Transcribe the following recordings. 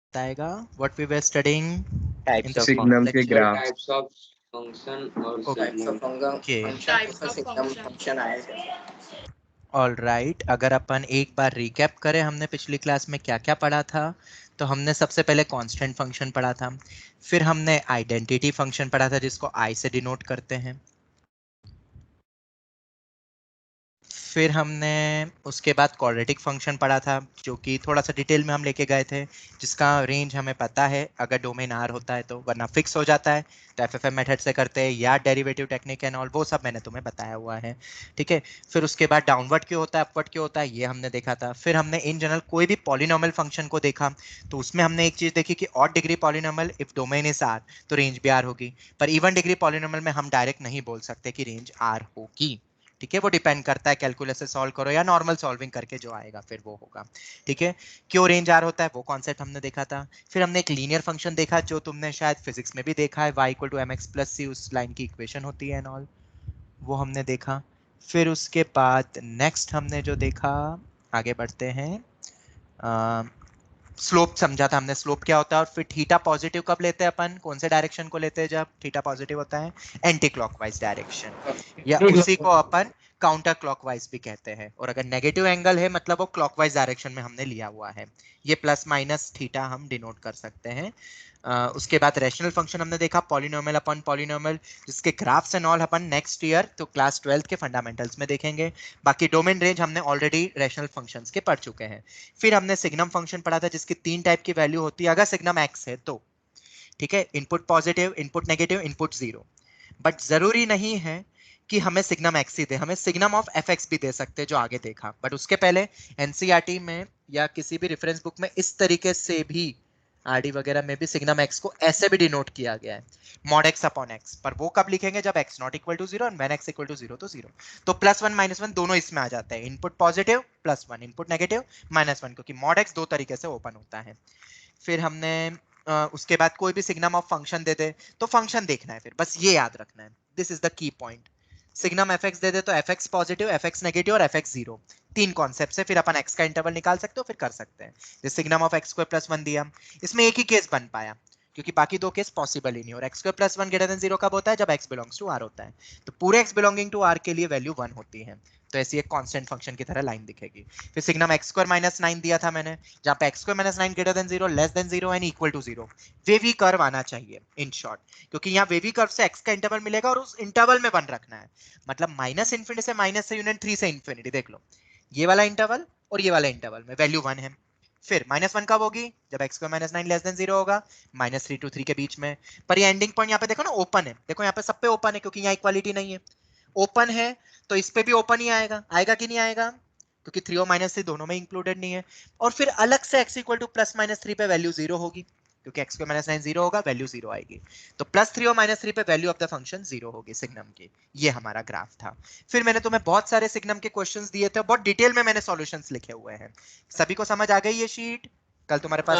बताएगा what we were studying in types of signum के lecture. Graph. Types of function और types of signum function function आएगा। All right, अगर अपन एक बार रिकैप करें हमने पिछली क्लास में क्या क्या पढ़ा था, तो हमने सबसे पहले कांस्टेंट फंक्शन पढ़ा था, फिर हमने आइडेंटिटी फंक्शन पढ़ा था जिसको आई से डिनोट करते हैं, फिर हमने उसके बाद क्वाड्रेटिक फंक्शन पढ़ा था जो कि थोड़ा सा डिटेल में हम लेके गए थे, जिसका रेंज हमें पता है अगर डोमेन आर होता है तो, वरना फिक्स हो जाता है तो एफएफएम मेथड से करते हैं या डेरिवेटिव टेक्निक एंड ऑल, वो सब मैंने तुम्हें बताया हुआ है। ठीक है, फिर उसके बाद डाउनवर्ड क्यों होता है अपवर्ड क्यों होता है ये हमने देखा था। फिर हमने इन जनरल कोई भी पॉलिनोमियल फंक्शन को देखा, तो उसमें हमने एक चीज देखी कि odd degree polynomial if domain is R तो रेंज भी आर होगी, पर इवन डिग्री पॉलिनोमियल में हम डायरेक्ट नहीं बोल सकते कि रेंज आर होगी। ठीक है, वो डिपेंड करता है कैलकुलस से सॉल्व करो या नॉर्मल सॉल्विंग करके जो आएगा फिर वो होगा। ठीक है, क्यों रेंज आर होता है वो कॉन्सेप्ट हमने देखा था। फिर हमने एक लीनियर फंक्शन देखा जो तुमने शायद फिजिक्स में भी देखा है, y equal to m x plus c उस लाइन की इक्वेशन होती है एंड ऑल, वो हमने देखा। फिर उसके बाद नेक्स्ट हमने जो देखा, आगे बढ़ते हैं, स्लोप समझा था हमने, स्लोप क्या होता है, और फिर थीटा पॉजिटिव कब लेते हैं अपन, कौन से डायरेक्शन को लेते हैं जब थीटा पॉजिटिव होता है, एंटी क्लॉकवाइज डायरेक्शन, या उसी को अपन काउंटर क्लॉकवाइज भी कहते हैं। और अगर नेगेटिव एंगल है मतलब वो क्लॉकवाइज डायरेक्शन में हमने लिया हुआ है, ये प्लस माइनस थीटा हम डिनोट कर सकते हैं। उसके बाद रैशनल फंक्शन हमने देखा, पॉलिनोमियल अपॉन पॉलिनोमियल, जिसके graphs and all upon next year तो क्लास 12 के फंडामेंटल्स में देखेंगे। बाकी डोमेन रेंज हमने ऑलरेडी रैशनल फंक्शंस के पढ़ चुके हैं। फिर हमने सिग्नम फंक्शन पढ़ा था जिसकी 3 टाइप की वैल्यू होती है अगर सिग्नम एक्स है तो। ठीक है, input positive, input negative, input zero. But जरूरी नहीं है कि हमें सिग्नम एक्स ही दे, हमें सिग्नम ऑफ एफ एक्स भी दे सकते हैं जो आगे देखा। बट उसके पहले एनसीईआरटी में या किसी भी रेफरेंस बुक में इस तरीके से भी, आरडी वगैरह में भी सिग्नम एक्स को ऐसे भी डिनोट किया गया है, मॉड एक्स अपॉन एक्स, पर वो कब लिखेंगे जब x not equal to zero and when x equal to zero तो जीरो। तो प्लस वन माइनस वन दोनों इसमें आ जाते हैं, input positive plus one, input negative minus one, क्योंकि मॉड एक्स दो तरीके से ओपन होता है। फिर हमने उसके बाद कोई भी सिग्नम ऑफ फंक्शन दे दे तो फंक्शन देखना है, फिर बस ये याद रखना है, this is the key point. Signum f x दे दे तो f x positive, f x negative और एफ एक्स जीरो, तीन कॉन्सेप्ट से फिर अपन एक्स का इंटरवल निकाल सकते हो, फिर कर सकते हैं। जैसे signum of x square plus one दिया, इसमें एक ही केस बन पाया क्योंकि बाकी दो केस पॉसिबल ही नहीं, और x square plus one greater than zero कब होता है, जब एक्स बिलोंग्स टू आर होता है। तो पूरे एक्स बिलोंगिंग टू आर के लिए वैल्यू वन होती है, तो ऐसी एक कांस्टेंट फंक्शन की तरह लाइन दिखेगी। फिर signum x square minus nine दिया था मैंने, जहां पे x square minus nine greater than zero, less than zero and equal to zero, wavy curve आना चाहिए इन शॉर्ट, क्योंकि यहाँ वेवी कर्व से एक्स का इंटरवल मिलेगा और उस इंटरवल में वन रखना है। मतलब माइनस इन्फिनिटी से माइनस से यूनियन थ्री से इन्फिनिटी, देख लो ये वाला इंटरवल और ये वाला इंटरवल में वैल्यू वन है। फिर माइनस वन कब होगी, जब x square minus nine less than zero होगा, माइनस थ्री टू थ्री के बीच में। पर ये एंडिंग पॉइंट यहाँ पे देखो ना ओपन है, देखो यहाँ पे सब पे ओपन है क्योंकि यहाँ इक्वालिटी नहीं है। ओपन है तो इस पे भी ओपन ही आएगा, आएगा कि नहीं आएगा, क्योंकि थ्री और माइनस थ्री दोनों में इंक्लूडेड नहीं है। और फिर अलग से x equal two plus minus three पे वैल्यू जीरो होगी, क्योंकि x square minus nine zero होगा, वैल्यू जीरो आएगी। तो प्लस थ्री और माइनस थ्री पे value of the function zero होगी सिग्नम की। ये हमारा ग्राफ था। फिर मैंने तुम्हें बहुत सारे सिग्नम के क्वेश्चंस दिए थे, बहुत डिटेल में मैंने सॉल्यूशंस लिखे हुए हैं। सभी को समझ आ गई ये शीट? कल तुम्हारे पास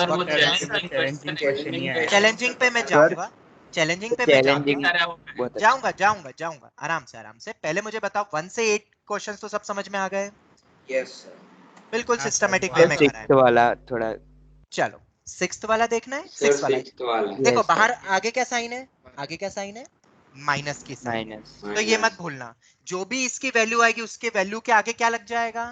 चैलेंजिंग पे मैं जाऊंगा, चैलेंजिंग पे मैं चैलेंजिंग जाऊंगा, बहुत अच्छा। जाऊंगा जाऊंगा जाऊंगा आराम से आराम से। पहले मुझे बताओ 1 से 8 क्वेश्चंस तो सब समझ में आ गए? Yes sir. बिल्कुल सिस्टमैटिक वे में करा है। सिक्स्थ वाला थोड़ा चलो सिक्स्थ वाला देखना है, सर, सिक्स्थ वाला सिक्स्थ वाला देखो यस बाहर सर। आगे क्या साइन है, आगे क्या साइन है, माइनस की साइन है। माइनस तो ये मत भूलना, जो भी इसकी वैल्यू आएगी उसके वैल्यू के आगे क्या लग जाएगा,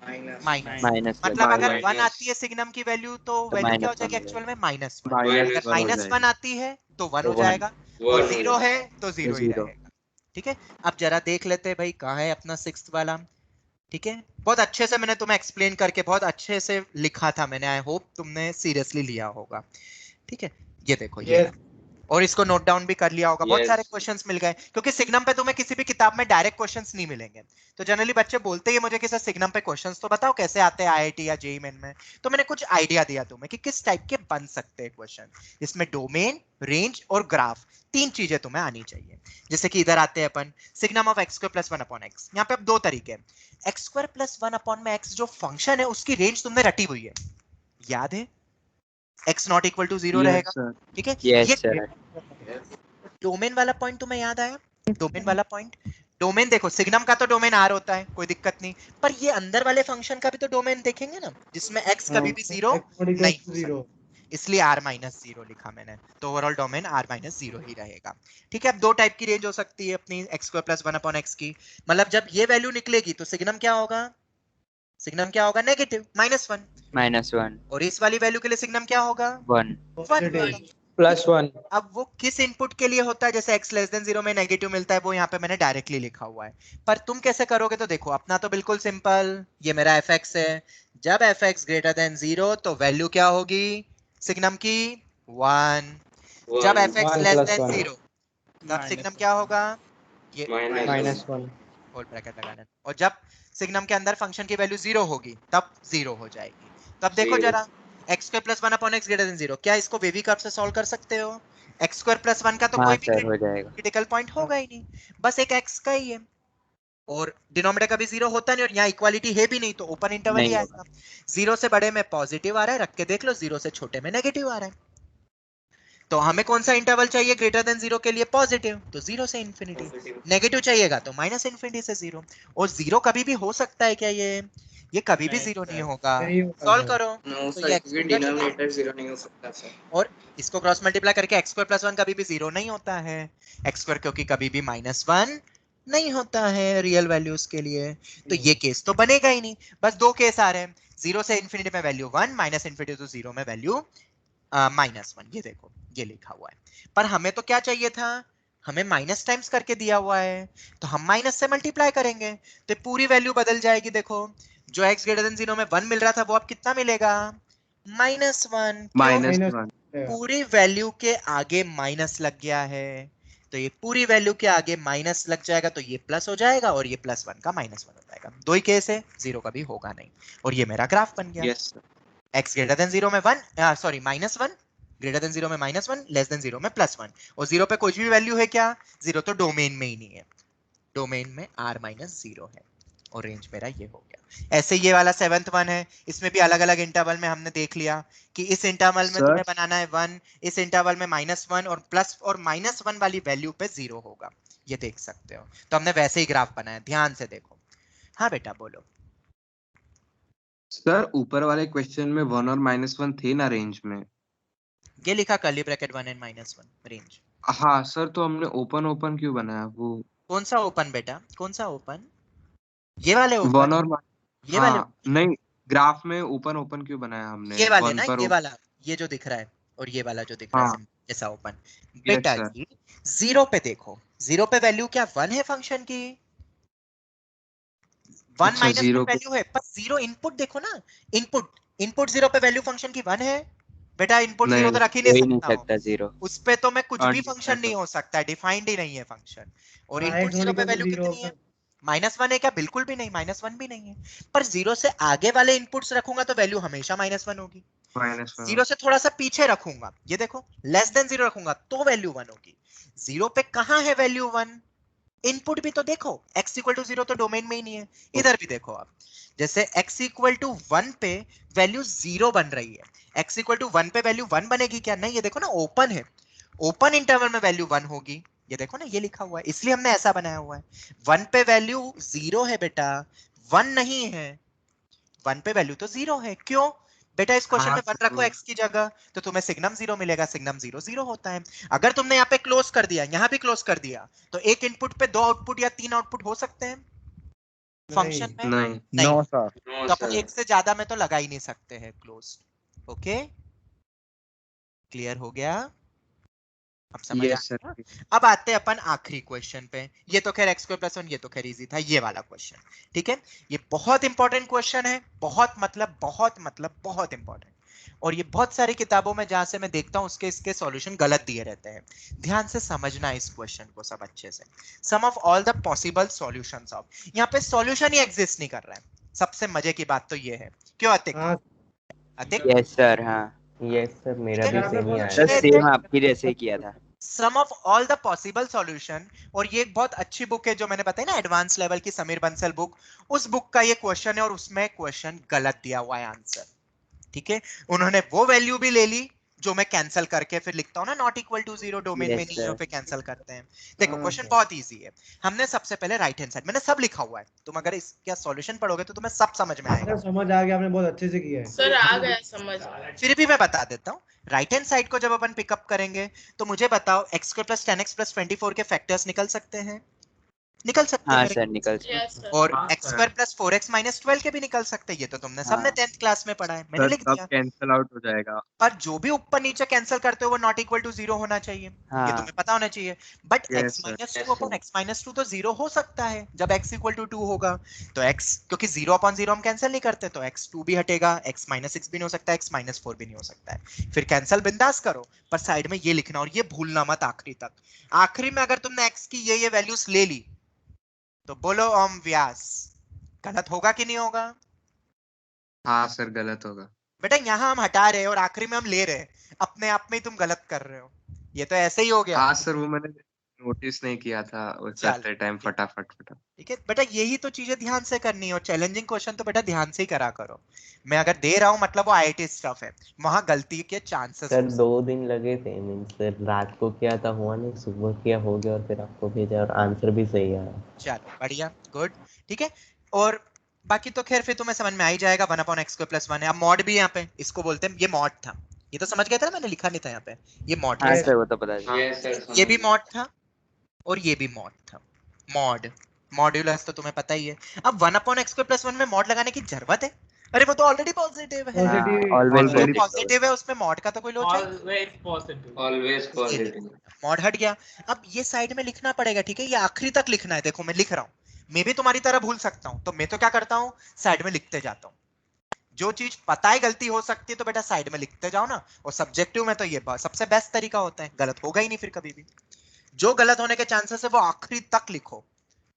माइनस। माइनस लग मतलब अगर जाएगा वन आती है सिग्नम की वैल्यू तो तो वैल्यू क्या हो माइनस वन जाएगी हो एक्चुअल जाएगा में, माइनस वन। माइनस अगर वन हो माइनस वन जाएगा आती है तो वन तो हो वन जाएगा, और वन हो जीरो है जाएगा तो तो जीरो ही जीरो। रहेगा। ठीक है, अब जरा देख लेते हैं भाई कहाँ है अपना सिक्स्थ वाला। ठीक है, बहुत अच्छे से मैंने तुम्हें एक्सप्लेन करके बहुत अच्छे से लिखा था मैंने, आई होप तुमने सीरियसली लिया होगा। ठीक है, ये देखो ये रहा, और इसको नोट डाउन भी कर लिया होगा। बहुत यस सारे क्वेश्चंस मिल गए क्योंकि सिग्नम पे तुम्हें किसी भी किताब में डायरेक्ट क्वेश्चंस नहीं मिलेंगे। तो जनरली बच्चे बोलते ही मुझे कि सर सिग्नम पे क्वेश्चंस तो बताओ कैसे आते हैं आईआईटी या जेईई मेन में। तो मैंने कुछ आइडिया दिया तुम्हें कि किस टाइप के बन सकते हैं क्वेश्चन, इसमें डोमेन, रेंज और ग्राफ, तीन चीजें तुम्हें आनी चाहिए। जैसे कि इधर आते हैं अपन, signum of x square plus one upon x, यहाँ पे अब दो तरीके हैं। X square plus one upon में एक्स जो फंक्शन है उसकी रेंज तुमने रटी हुई है, याद है, x not equal to zero yes रहेगा। सर। ठीक है, यस ये सर। डोमेन वाला पॉइंट तुम्हें याद आया, डोमेन वाला पॉइंट। डोमेन देखो सिग्नम का तो डोमेन आर होता है, कोई दिक्कत नहीं, पर ये अंदर वाले फंक्शन का भी तो डोमेन देखेंगे ना, जिसमें x कभी भी जीरो नहीं हो सकता। इसलिए r माइनस 0 लिखा मैंने, तो ओवरऑल डोमेन r माइनस 0 ही रहेगा। ठीक है, अब दो टाइप की रेंज हो सकती है अपनी x square plus 1 upon x की, मतलब जब ये वैल्यू निकलेगी तो सिग्नम क्या होगा, सिग्नम क्या होगा, नेगेटिव -1, -1 और इस वाली वैल्यू के लिए सिग्नम क्या होगा, 1 1 +1। अब वो किस इनपुट के लिए होता है, जैसे x लेस देन 0 में नेगेटिव मिलता है, वो यहाँ पे मैंने डायरेक्टली लिखा हुआ है, पर तुम कैसे करोगे, तो देखो अपना तो बिल्कुल सिंपल, ये मेरा fx है, जब fx ग्रेटर देन 0 तो वैल्यू क्या होगी सिग्नम की 1, जब fx 1 लेस + देन 1 0 तब सिग्नम क्या होगा, ये -1। होल ब्रैकेट लगाना, और जब सिग्नम के अंदर फंक्शन की वैल्यू 0 होगी तब 0 हो जाएगी। तब देखो जरा x square plus 1 upon x greater then 0, क्या इसको वेवी कर्व से सॉल्व कर सकते हो, x स्क्वायर प्लस 1 का तो हाँ कोई भी सर हो जाएगा। क्रिटिकल पॉइंट होगा ही नहीं, बस एक x का ही है, और डिनोमिनेटर कभी 0 होता नहीं, और यहाँ इक्वालिटी है भी नहीं, तो ओपन इंटरवल ही नहीं आएगा, 0 से बड़े में पॉजिटिव आ रहा है, रख के देख लो 0 से छोटे में नेगेटिव आ रहा है, तो हमें कौन सा इंटरवल चाहिए ग्रेटर देन 0 के लिए, पॉजिटिव, तो 0 से इंफिनिटी, नेगेटिव चाहिएगा तो माइनस इंफिनिटी से 0, और 0 कभी भी हो सकता है क्या, ये कभी भी 0 नहीं होगा, सॉल्व करो, नो तो सर, ये क्योंकि उधर चला जाएगा। डिनोमिनेटर 0 नहीं हो सकता सर। और इसको क्रॉस मल्टीप्लाई करके x स्क्वायर प्लस 1 कभी भी 0 नहीं होता है, x स्क्वायर क्योंकि कभी भी -1 नहीं होता है रियल वैल्यूज के लिए, तो ये केस तो बनेगा ही नहीं, बस दो केस आ रहे हैं, 0 से इंफिनिटी में वैल्यू 1, माइनस इंफिनिटी टू 0 में वैल्यू -1, ये देखो ये लिखा हुआ है, पर हमें तो क्या चाहिए था, हमें माइनस टाइम्स करके दिया हुआ है, तो हम माइनस से मल्टीप्लाई करेंगे तो पूरी वैल्यू बदल जाएगी, देखो जो x ग्रेटर देन 0 में 1 मिल रहा था वो अब कितना मिलेगा, -1, क्यों, -1 पूरी वैल्यू के आगे माइनस लग गया है, तो ये पूरी वैल्यू के आगे माइनस लग जाएगा, तो ये प्लस हो जाएगा, और ये +1 का -1 हो जाएगा, दो ही केस है, 0 कभी होगा नहीं, और ये मेरा ग्राफ बन गया, यस x ग्रेटर देन 0 में 1 सॉरी -1, ग्रेटर देन 0 में -1, लेस देन 0 में +1, और 0 पे कोई भी वैल्यू है क्या, 0 तो डोमेन में ही नहीं है, डोमेन में r-0 है, और रेंज मेरा ये हो गया। ऐसे ये वाला 7th वन है, इसमें भी अलग अलग इंटरवल में हमने देख लिया कि इस इंटरवल में Sir? तुम्हें बनाना है 1, इस इंटरवल में -1, और प्लस और -1 वाली वैल्यू पे 0 होगा, ये देख सकते हो, तो हमने वैसे ही ग्राफ बनाया, ध्यान से देखो। हाँ बेटा बोलो। सर ऊपर वाले क्वेश्चन में 1 और -1 थे ना रेंज में। ये लिखा कर्ली ब्रैकेट 1 एंड -1 रेंज। हाँ सर, तो हमने ओपन ओपन क्यों बनाया वो? कौन सा ओपन बेटा, कौन सा ओपन, ये वाले 1 ओपन, और ये वाले, हाँ नहीं, ग्राफ में ओपन ओपन क्यों बनाया हमने? ये वाले 1 ना, पर ये वाला, ये जो दिख रहा है, और ये वाला जो दिख रहा है हाँ ऐसा ओपन, यस बेटा सर। जी 0 पे देखो, 0 पे वैल्यू क्या 1 है फंक्शन की, 1 अच्छा -1 0 पे वैल्यू है, पर 0 इनपुट देखो ना, इनपुट 0 पे वैल्यू फंक्शन की 1 है, बेटा इनपुट 0 नहीं। तो रख ही हो नहीं ही नहीं सकता हूँ, सकता 0। उस पे तो मैं कुछ भी फंक्शन नहीं तो हो सकता है, डिफाइंड ही नहीं है फंक्शन, और हाँ, इनपुट x जीरो पे equal to वैल्यू 0 कितनी है, -1 है क्या, बिल्कुल भी नहीं, -1 भी नहीं है, पर 0 से आगे वाले इनपुट्स रखूंगा तो वैल्यू हमेशा -1 होगी, -1 0 से थोड़ा सा पीछे रखूंगा, ये देखो लेस देन 0 रखूंगा तो वैल्यू 1 होगी, 0 पे कहां है वैल्यू 1, इनपुट भी तो देखो, x इक्वल टू 0 तो डोमेन में ही नहीं है, इधर भी देखो आप, जैसे x इक्वल टू 1 पे वैल्यू 0 बन रही है, x इक्वल टू 1 पे वैल्यू 1 बनेगी क्या, नहीं, ये देखो ना ओपन है, ओपन इंटरवल में वैल्यू 1 होगी, ये देखो ना ये लिखा हुआ है, इसलिए हमने ऐसा बनाया हुआ है, 1 पे वैल्यू 0 है बेटा, 1 नहीं है, 1 पे वैल्यू तो 0 है, क्यों बेटा, इस क्वेश्चन हाँ में 1 रखो x की जगह, तो तुम्हें सिग्नम 0 मिलेगा, सिग्नम 0 0 होता है, अगर तुमने यहाँ पे क्लोज कर दिया, यहाँ भी क्लोज कर दिया, तो एक इनपुट पे 2 आउटपुट या 3 आउटपुट हो सकते हैं फंक्शन में, नहीं नहीं, नो तो अपन सर। एक से ज्यादा में तो लगा ही नहीं सकते हैं क्लोज, ओके, क्लियर हो गया, अब समझ आ यस सर। गया? अब आते हैं अपन आखिरी क्वेश्चन पे, ये तो खैर x² + 1 ये तो खैर इजी था, ये वाला क्वेश्चन, ठीक है, ये बहुत इंपॉर्टेंट क्वेश्चन है, बहुत बहुत इंपॉर्टेंट, और ये बहुत सारी किताबों में जहां से मैं देखता हूं उसके इसके सॉल्यूशन गलत दिए रहते हैं, ध्यान से समझना इस क्वेश्चन को सब अच्छे से, sum of all the possible solutions of, यहाँ पे सॉल्यूशन ही एग्जिस्ट नहीं कर रहा है, सबसे मजे की बात तो ये है, क्यों अतिक, हाँ अतिक, यस सर। हाँ यस सर, मेरा भी ठीक है? सेम ही आया सर है। सेम आपकी जैसे ही किया था। Sum of all the possible solution, और ये एक बहुत अच्छी बुक है जो मैंने बताई ना एडवांस लेवल की, समीर बंसल बुक, उस बुक का ये क्वेश्चन है, और उसमें क्वेश्चन गलत दिया हुआ है आंसर, ठीक है, उन्होंने वो वैल्यू भी ले ली जो मैं कैंसिल करके फिर लिखता हूँ ना नॉट इक्वल टू 0 डोमेन में Yes, नहीं है sir. फिर कैंसिल करते हैं। देखो क्वेश्चन बहुत इजी है। हमने सबसे पहले राइट हैंड साइड मैंने सब लिखा हुआ है, तुम अगर इसका सॉल्यूशन पढ़ोगे तो तुम्हें सब समझ में आएगा। सर समझ आ गया, आपने बहुत अच्छे से किया है सर आ गया समझ। फिर भी मैं बता देता हूँ। राइट हैंड साइड को जब अपन पिकअप करेंगे तो मुझे बताओ x square plus 10x plus 24 के फैक्टर्स निकल सकते हैं? निकल सकते हैं हाँ मेरे सर निकल सकते। Yes sir. और x square plus 4x minus 12 के भी निकल सकते हैं, ये तो तुमने सबने हाँ। 10th क्लास में पढ़ा है, मैंने सर लिख सब दिया। कैंसिल आउट हो जाएगा। पर जो भी ऊपर नीचे कैंसिल करते हो वो नॉट इक्वल टू 0 होना चाहिए, ये हाँ। तुम्हें पता होना चाहिए। But Yes, x sir. Minus 2 upon x minus 2 तो 0 हो सकता है जब x इक्वल टू 2 होगा। तो x क्योंकि 0 अपॉन 0 हम कैंसिल नहीं करते तो x 2 भी हटेगा, x माइनस 6 भी नहीं हो सकता, x माइनस 4 भी नहीं हो सकता है। फिर कैंसिल बिंदास करो, पर साइड में ये लिखना और ये भूलना मत आखिरी तक। आखिरी में अगर तुमने x की ये वैल्यूज ले ली तो बोलो ओम व्यास, गलत होगा कि नहीं होगा? हाँ सर गलत होगा। बेटा यहाँ हम हटा रहे हैं और आखिरी में हम ले रहे हैं, अपने आप में ही तुम गलत कर रहे हो, ये तो ऐसे ही हो गया। हाँ सर वो मैंने नोटिस नहीं किया था वो चल, करते टाइम फटाफट। ठीक है बेटा, यही तो चीजें ध्यान से करनी है और चैलेंजिंग क्वेश्चन तो बेटा ध्यान से ही करा करो। मैं अगर दे रहा हूँ मतलब वो आईआईटी स्टफ है, वहां गलती के चांसेस सर 2 दिन लगे थे, मीन्स सर रात को किया था हुआ नहीं, सुबह किया हो गया और फिर आपको भेजा और आंसर भी सही आया। चलो बढ़िया, गुड, ठीक है। और बाकी तो खैर फिर तुम्हें समझ में आ ही जाएगा 1 अपॉन x स्क्वायर प्लस 1 है। अब मॉड भी यहाँ पे इसको बोलते हैं, ये मॉड था, ये तो समझ गए थे ना, मैंने लिखा नहीं था यहाँ पे, ये मॉड हाँ है। सर वो तो पता चला। ये भी मॉड था और ये भी मॉड था। मॉड मॉड्यूलस तो तुम्हें पता ही है। अब 1 अपॉन x स्क्वायर प्लस 1 में मॉड लगाने की जरूरत है? अरे वो तो ऑलरेडी पॉजिटिव है, Positive- always Already positive. Positive है, उसमें मॉड का तो कोई लोचा ही नहीं। Always positive. Always positive. Mod हट गया। अब ये साइड में लिखना पड़ेगा, ठीक है, ये आखिरी तक लिखना है। देखो मैं लिख रहा हूँ, मैं भी तुम्हारी तरह भूल सकता हूँ, तो मैं तो क्या करता हूँ साइड में लिखते जाता हूँ। जो चीज पता है गलती हो सकती है तो बेटा साइड में लिखते जाओ ना। और सब्जेक्टिव में तो ये सबसे बेस्ट तरीका होता है, गलत होगा ही नहीं फिर कभी भी। जो गलत होने के चांसेस है वो आखिरी तक लिखो।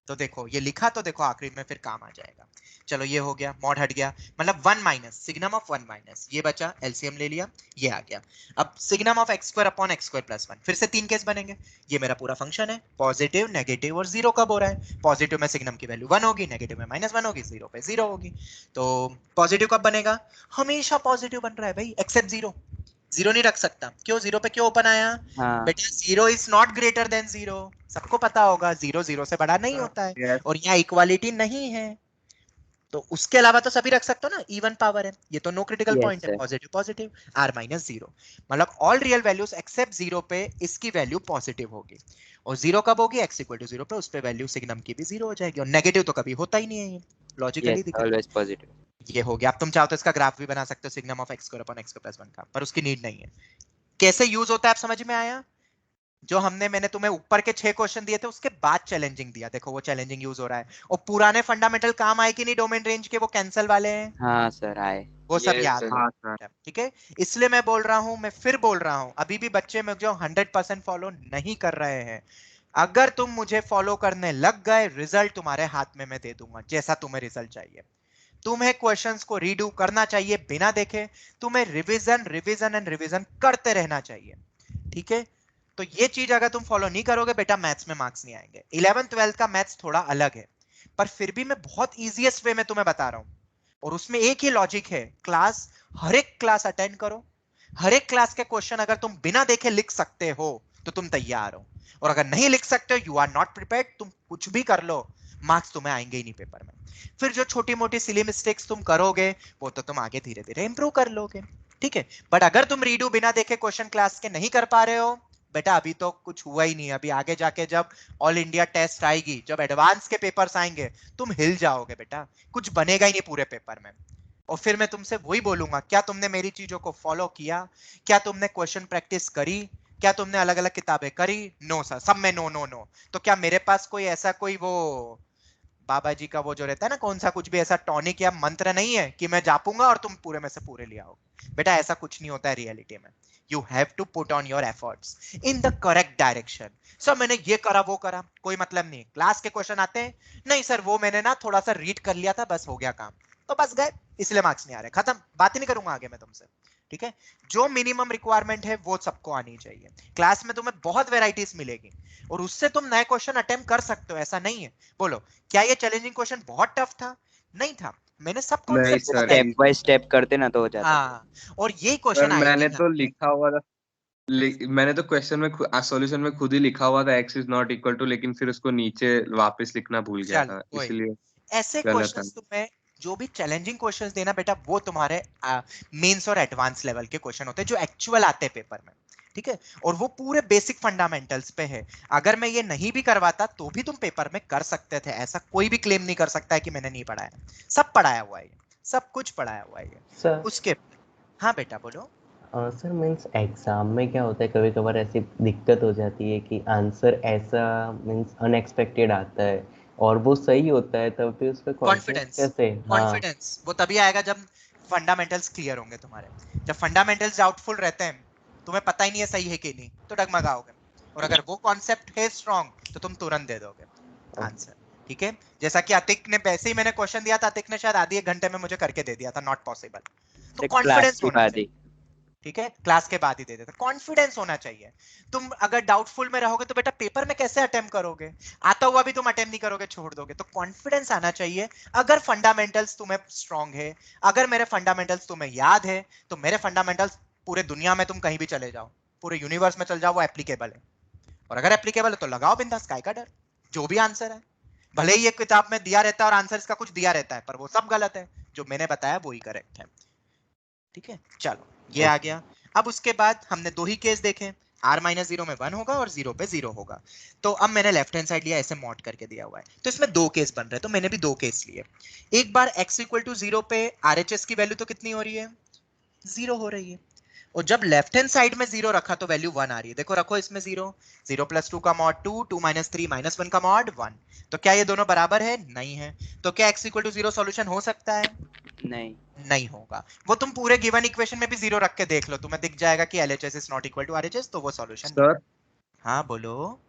तो देखो ये लिखा तो देखो आखिरी में फिर काम आ जाएगा। चलो ये हो गया, मॉड हट गया, मतलब 1 माइनस सिग्नम ऑफ 1 माइनस, ये बचा, एलसीएम ले लिया, ये आ गया। अब signum of x square upon x square plus 1, फिर से 3 केस बनेंगे। ये मेरा पूरा फंक्शन है, पॉजिटिव नेगेटिव और 0 कब हो रहा है? पॉजिटिव में सिग्नम की वैल्यू 1 होगी, नेगेटिव में -1 होगी, 0 पे 0 होगी। तो पॉजिटिव कब बनेगा? हमेशा पॉजिटिव बन रहा है भाई, एक्सेप्ट 0। 0 नहीं रख सकता, क्यों? 0 पे क्यों ओपन आया? हाँ। बेटा 0 इज नॉट ग्रेटर देन 0, सबको पता होगा 0 0 से बड़ा नहीं होता है। Yes. और यहाँ इक्वालिटी नहीं है, तो उसके अलावा तो सभी रख सकते हो ना, इवन पावर है, ये तो नो क्रिटिकल Yes, पॉइंट है, sir. Positive positive r minus 0, मतलब ऑल रियल वैल्यूज एक्सेप्ट 0 पे इसकी वैल्यू पॉजिटिव होगी। और 0 कब होगी? x इक्वल टू 0 पे उस पे वैल्यू सिग्नम की भी 0 हो जाएगी। और नेगेटिव तो कभी होता ही नहीं है, ये लॉजिकली यस दिख रहा है। Always positive. ये हो गया। अब तुम चाहो तो इसका ग्राफ भी बना सकते हो, signum of x square upon x square plus 1 का, पर उसकी नीड नहीं है। कैसे यूज होता है आप समझ में आया? जो मैंने तुम्हें ऊपर के 6 क्वेश्चन दिए थे उसके बाद चैलेंजिंग दिया, देखो वो चैलेंजिंग यूज हो रहा है। और पुराने फंडामेंटल काम आए कि नहीं डोमेन रेंज के, वो कैंसल वाले हैं, हाँ सर आए। वो सब Yes, याद sir. हाँ सर। है, ठीक है। इसलिए मैं बोल रहा हूं, मैं फिर बोल रहा हूं, अभी भी बच्चे में जो 100% फॉलो नहीं कर रहे हैं, अगर तुम मुझे फॉलो करने लग गए, रिजल्ट तुम्हारे हाथ में मैं दे दूंगा, जैसा तुम्हें रिजल्ट चाहिए। तुम्हें क्वेश्चंस को रीडू करना चाहिए बिना देखे, तुम्हें रिवीजन रिवीजन एंड रिवीजन करते रहना चाहिए, ठीक है। तो ये चीज अगर तुम फॉलो नहीं करोगे बेटा, मैथ्स में मार्क्स नहीं आएंगे। 11th 12th का मैथ्स थोड़ा अलग है, पर फिर भी मैं बहुत इजीएस्ट वे में तुम्हें बता रहा हूं, और उसमें एक ही लॉजिक है, क्लास, हर एक क्लास अटेंड करो। हर एक क्लास के क्वेश्चन अगर तुम बिना देखे लिख सकते हो तो तुम तैयार हो, और अगर नहीं लिख सकते हो, यू आर नॉट प्रिपेयर्ड, तुम कुछ भी कर लो, मार्क्स तुम्हें आएंगे ही नहीं पेपर में। फिर जो छोटी मोटी सिली मिस्टेक्स तुम करोगे वो तो तुम आगे धीरे धीरे इंप्रूव कर लोगे, ठीक है। बट अगर तुम रीडू बिना देखे क्वेश्चन क्लास के नहीं कर पा रहे हो बेटा, अभी तो कुछ हुआ ही नहीं। अभी आगे जाके जब ऑल इंडिया टेस्ट आएगी, जब एडवांस के पेपर्स आएंगे, तुम हिल जाओगे बेटा, कुछ बनेगा ही नहीं पूरे पेपर में। और फिर मैं तुमसे वही बोलूंगा, क्या तुमने मेरी चीजों को फॉलो किया? क्या तुमने क्वेश्चन प्रैक्टिस करी? क्या तुमने अलग अलग किताबें करी? नो सर, सब में नो नो नो। तो क्या मेरे पास कोई ऐसा कोई वो बाबा जी का वो जो रहता है ना, कौन सा कुछ भी ऐसा टॉनिक या मंत्र नहीं है कि मैं जापूंगा और तुम पूरे में से पूरे ले आओगे? बेटा ऐसा कुछ नहीं होता है रियलिटी में। You have to put on your efforts in the correct direction. Sir मैंने ये करा वो करा, कोई मतलब नहीं। क्लास के क्वेश्चन आते हैं, नहीं सर वो मैंने ना थोड़ा सा रीड कर लिया था, बस हो गया काम, तो बस गए, इसलिए मार्क्स नहीं आ रहे, खत्म, बात ही नहीं करूंगा आगे मैं तुमसे, ठीक है। जो मिनिमम रिक्वायरमेंट है वो सबको आनी चाहिए। क्लास में तुम्हें बहुत वेराइटीज मिलेगी और उससे तुम नए क्वेश्चन अटेम्प्ट कर सकते हो, ऐसा नहीं है। बोलो क्या ये चैलेंजिंग क्वेश्चन बहुत टफ था? नहीं था, मैंने सब नहीं concept sir, step by step करते ना तो हो जाता। हाँ, और ये सर क्वेश्चन आएंगे मैंने ना। तो लिखा हुआ था, मैंने तो क्वेश्चन में सॉल्यूशन में खुद ही लिखा हुआ था x is not equal to, लेकिन फिर उसको नीचे वापस लिखना भूल गया चल था, कोई नहीं, इसलिए ऐसे गलत था। क्वेश्चंस तुम्हें जो भी चैलेंजिंग क्वेश्चंस देना बेटा, वो तुम्हारे मेंस और एडवांस लेवल के क्वेश्चन होते हैं जो एक्चुअल आते हैं पेपर में, ठीक है, और वो पूरे बेसिक फंडामेंटल्स पे है। अगर मैं ये नहीं भी करवाता तो भी तुम पेपर में कर सकते थे, ऐसा कोई भी क्लेम नहीं कर सकता है कि मैंने नहीं पढ़ाया, सब पढ़ाया हुआ है ये, सब कुछ पढ़ाया हुआ है ये। सर उसके हाँ बेटा बोलो। सर मीन्स एग्जाम में क्या होता है, कभी कभार ऐसी दिक्कत हो जाती है कि आंसर ऐसा मीन्स अनएक्सपेक्टेड आता है और वो सही होता है, तब भी उस पर कॉन्फिडेंस कॉन्फिडेंस, कैसे? हाँ कॉन्फिडेंस वो तभी आएगा जब फंडामेंटल्स क्लियर होंगे तुम्हारे। जब फंडामेंटल्स डाउटफुल रहते हैं, तुम्हें पता ही नहीं है सही है कि नहीं, तो डगमगाओगे, और अगर वो कॉन्सेप्ट है स्ट्रांग तो तुम तुरंत दे दोगे आंसर, ठीक है। जैसा कि अतिक ने, वैसे ही मैंने क्वेश्चन दिया था, अतिक ने शायद आधी एक घंटे में मुझे करके दे दिया था, नॉट पॉसिबल। तो क्लास कॉन्फिडेंस के होना बाद चाहिए, ही। ठीक है, क्लास के बाद ही दे देते, कॉन्फिडेंस होना चाहिए। तुम अगर डाउटफुल में रहोगे तो बेटा पेपर में कैसे अटेम्प्ट करोगे, आता हुआ भी तुम अटेम्प्ट नहीं करोगे, छोड़ दोगे। तो कॉन्फिडेंस आना चाहिए। अगर फंडामेंटल्स तुम्हें स्ट्रांग है, अगर मेरे फंडामेंटल्स तुम्हें याद है, तो मेरे फंडामेंटल्स पूरे दुनिया में तुम कहीं भी चले जाओ, पूरे यूनिवर्स में चल जाओ, वो एप्लीकेबल है। और अगर एप्लीकेबल है तो लगाओ बिंदास, काय का डर, जो भी आंसर है। भले ही ये किताब में दिया रहता है और आंसर इसका कुछ दिया रहता है, पर वो सब गलत है, जो मैंने बताया वो ही करेक्ट है, ठीक है। चलो ये आ गया। अब उसके बाद हमने दो ही केस देखे, r माइनस 0 में 1 होगा और 0 पे 0 होगा। तो अब मैंने लेफ्ट हैंड साइड लिया, ऐसे मॉड करके दिया हुआ है, तो इसमें दो केस बन रहे हैं, तो मैंने भी दो केस लिए। एक बार x इक्वल टू 0 पे RHS की वैल्यू तो कितनी हो रही है, 0 हो रही है, और जब लेफ्ट हैंड साइड में 0 रखा तो वैल्यू 1 आ रही है। देखो रखो इसमें 0, 0 प्लस 2 का मॉड 2, 2 माइनस 3 माइनस 1 का मॉड 1। तो क्या ये दोनों बराबर है, नहीं है। तो क्या x इक्वल टू 0 सॉल्यूशन हो सकता है, नहीं। नहीं होगा। वो तुम पूरे गिवन इक्वेशन में भी 0 रख के देख लो, तुम्हें दिख जाएगा कि LHS is not equal to RHS, तो वो सॉल्यूशन नहीं। सर हाँ बोलो।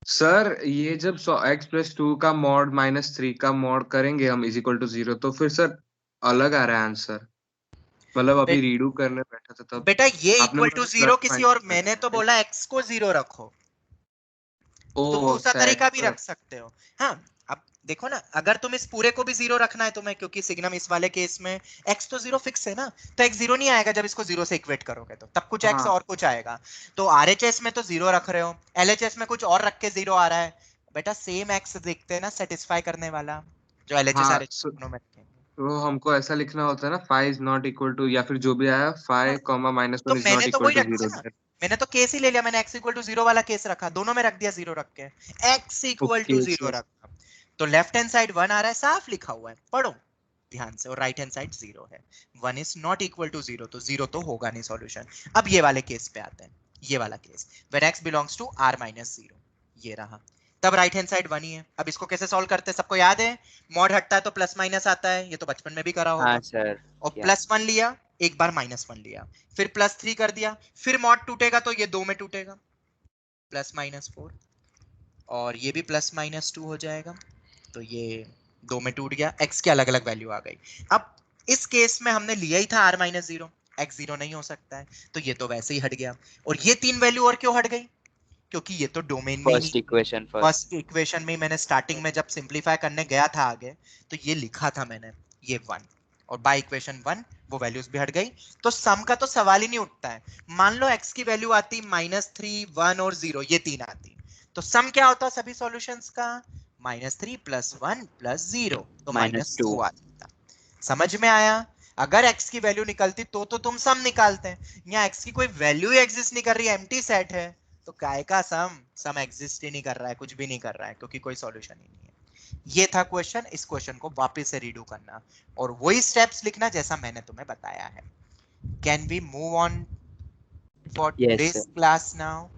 सर ये जब x प्लस 2 का मॉड माइनस 3 का मॉड करेंगे हम इज इक्वल टू 0, तो फिर सर अलग आ रहा है आंसर। मतलब बे, अभी रीडू करने बैठा था तब बेटा ये आपने इक्वल टू मुझे 0 प्लस किसी और, माइनस मैंने तो बताया। बोला x को 0 रखो, तुम ओ दूसरा सैड तरीका भी सर। रख सकते हो। हाँ, अब देखो ना, अगर तुम इस पूरे को भी 0 रखना है तुम्हें, क्योंकि सिग्नम इस वाले केस में x तो 0 फिक्स है ना, तो x 0 नहीं आएगा जब इसको 0 से इक्वेट करोगे, तो तब कुछ x हाँ और कुछ आएगा। तो RHS में तो 0 रख रहे हो, LHS में कुछ और रख के 0 आ रहा है, बेटा सेम x देखते हैं ना सेटिस्फाई करने वाला, जो LHS हाँ, RHS दोनों में रखेंगे। तो हमको ऐसा लिखना होता है ना, five is not equal to, या फिर जो भी आया हाँ, फाइव कॉमा माइनस तो 1 इज मैंने नॉट तो इक्वल वही टू रखा 0। ना, मैंने तो केस ही ले लिया, मैंने x इक्वल टू 0 वाला केस रखा, दोनों में रख दिया 0 रख के, x equal to okay 0 sir. रखा, तो लेफ्ट हैंड साइड 1 आ रहा है, साफ लिखा हुआ है, पढ़ो ध्यान से, और राइट हैंड साइड 0 है। 1 इज नॉट इक्वल टू 0, तो 0 तो होगा नहीं सॉल्यूशन। अब ये वाले केस पे आते हैं, ये वाला case when x belongs to r minus 0, ये रहा, तब राइट हैंड साइड 1 ही है। अब इसको कैसे सॉल्व करते हैं, सबको याद है, मॉड हटता है तो प्लस माइनस आता है, ये तो बचपन में भी करा हाँ होगा। सर। और क्या? प्लस 1 लिया, एक बार माइनस 1 लिया, फिर प्लस 3 कर दिया, फिर मॉड टूटेगा तो ये 2 में टूटेगा, प्लस माइनस 4, और ये भी प्लस माइनस 2 हो जाएगा, तो ये 2 में टूट गया, x की अलग अलग वैल्यू आ गई। अब इस केस में हमने लिया ही था r माइनस 0, x 0 नहीं हो सकता है, तो ये तो वैसे ही हट गया। और ये तीन वैल्यू और क्यों हट गई, क्योंकि ये तो डोमेन में ही नहीं, first equation first. First equation में मैंने स्टार्टिंग में जब सिंपलीफाई करने गया था आगे, तो ये लिखा था मैंने, ये 1, और बाय इक्वेशन 1 वो वैल्यूज भी हट गई, तो सम का तो सवाल ही नहीं उठता है। मान लो x की वैल्यू आती -3, 1 और 0, ये तीन आती, तो सम क्या होता सभी सॉल्यूशंस का, -3 + 1 + 0, तो -2। -2 आता। समझ में आया। अगर x की वैल्यू निकलती तो तुम सम निकालते हैं, यहाँ x की कोई वैल्यू ही एग्जिस्ट नहीं कर रही है, एम्प्टी सेट है, तो काय का सम एग्जिस्ट ही नहीं कर रहा है, कुछ भी नहीं कर रहा है, क्योंकि कोई सॉल्यूशन ही नहीं है। ये था क्वेश्चन, इस क्वेश्चन को वापस से रीडू करना और वही स्टेप्स लिखना जैसा मैंने तुम्हें बताया है। Can we move on for yes today's sir. Class now?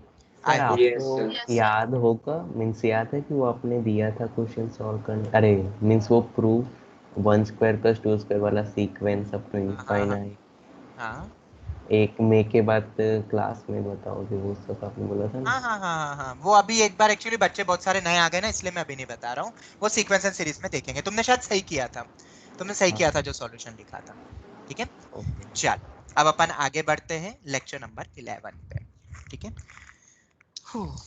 I sir hope आपको याद होगा, मीन्स याद है कि वो आपने दिया था क्वेश्चन सॉल्व करने, अरे मीन्स वो प्रूफ 1² + 2² वाला सीक्वेंस अपने इनफाइनाइट, हाँ एक मे के बाद क्लास में बताओगे वो सब आपने बोला था ना? हाँ, वो अभी एक बार एक्चुअली बच्चे बहुत सारे नए आ गए ना, इसलिए मैं अभी नहीं बता रहा हूँ, वो सीक्वेंस एंड सीरीज में देखेंगे। तुमने शायद सही किया था, तुमने सही हाँ किया था जो सॉल्यूशन लिखा था, ठीक है। ओके। चल अब अपन आगे बढ़ते हैं लेक्चर नंबर 11 पे, ठीक है।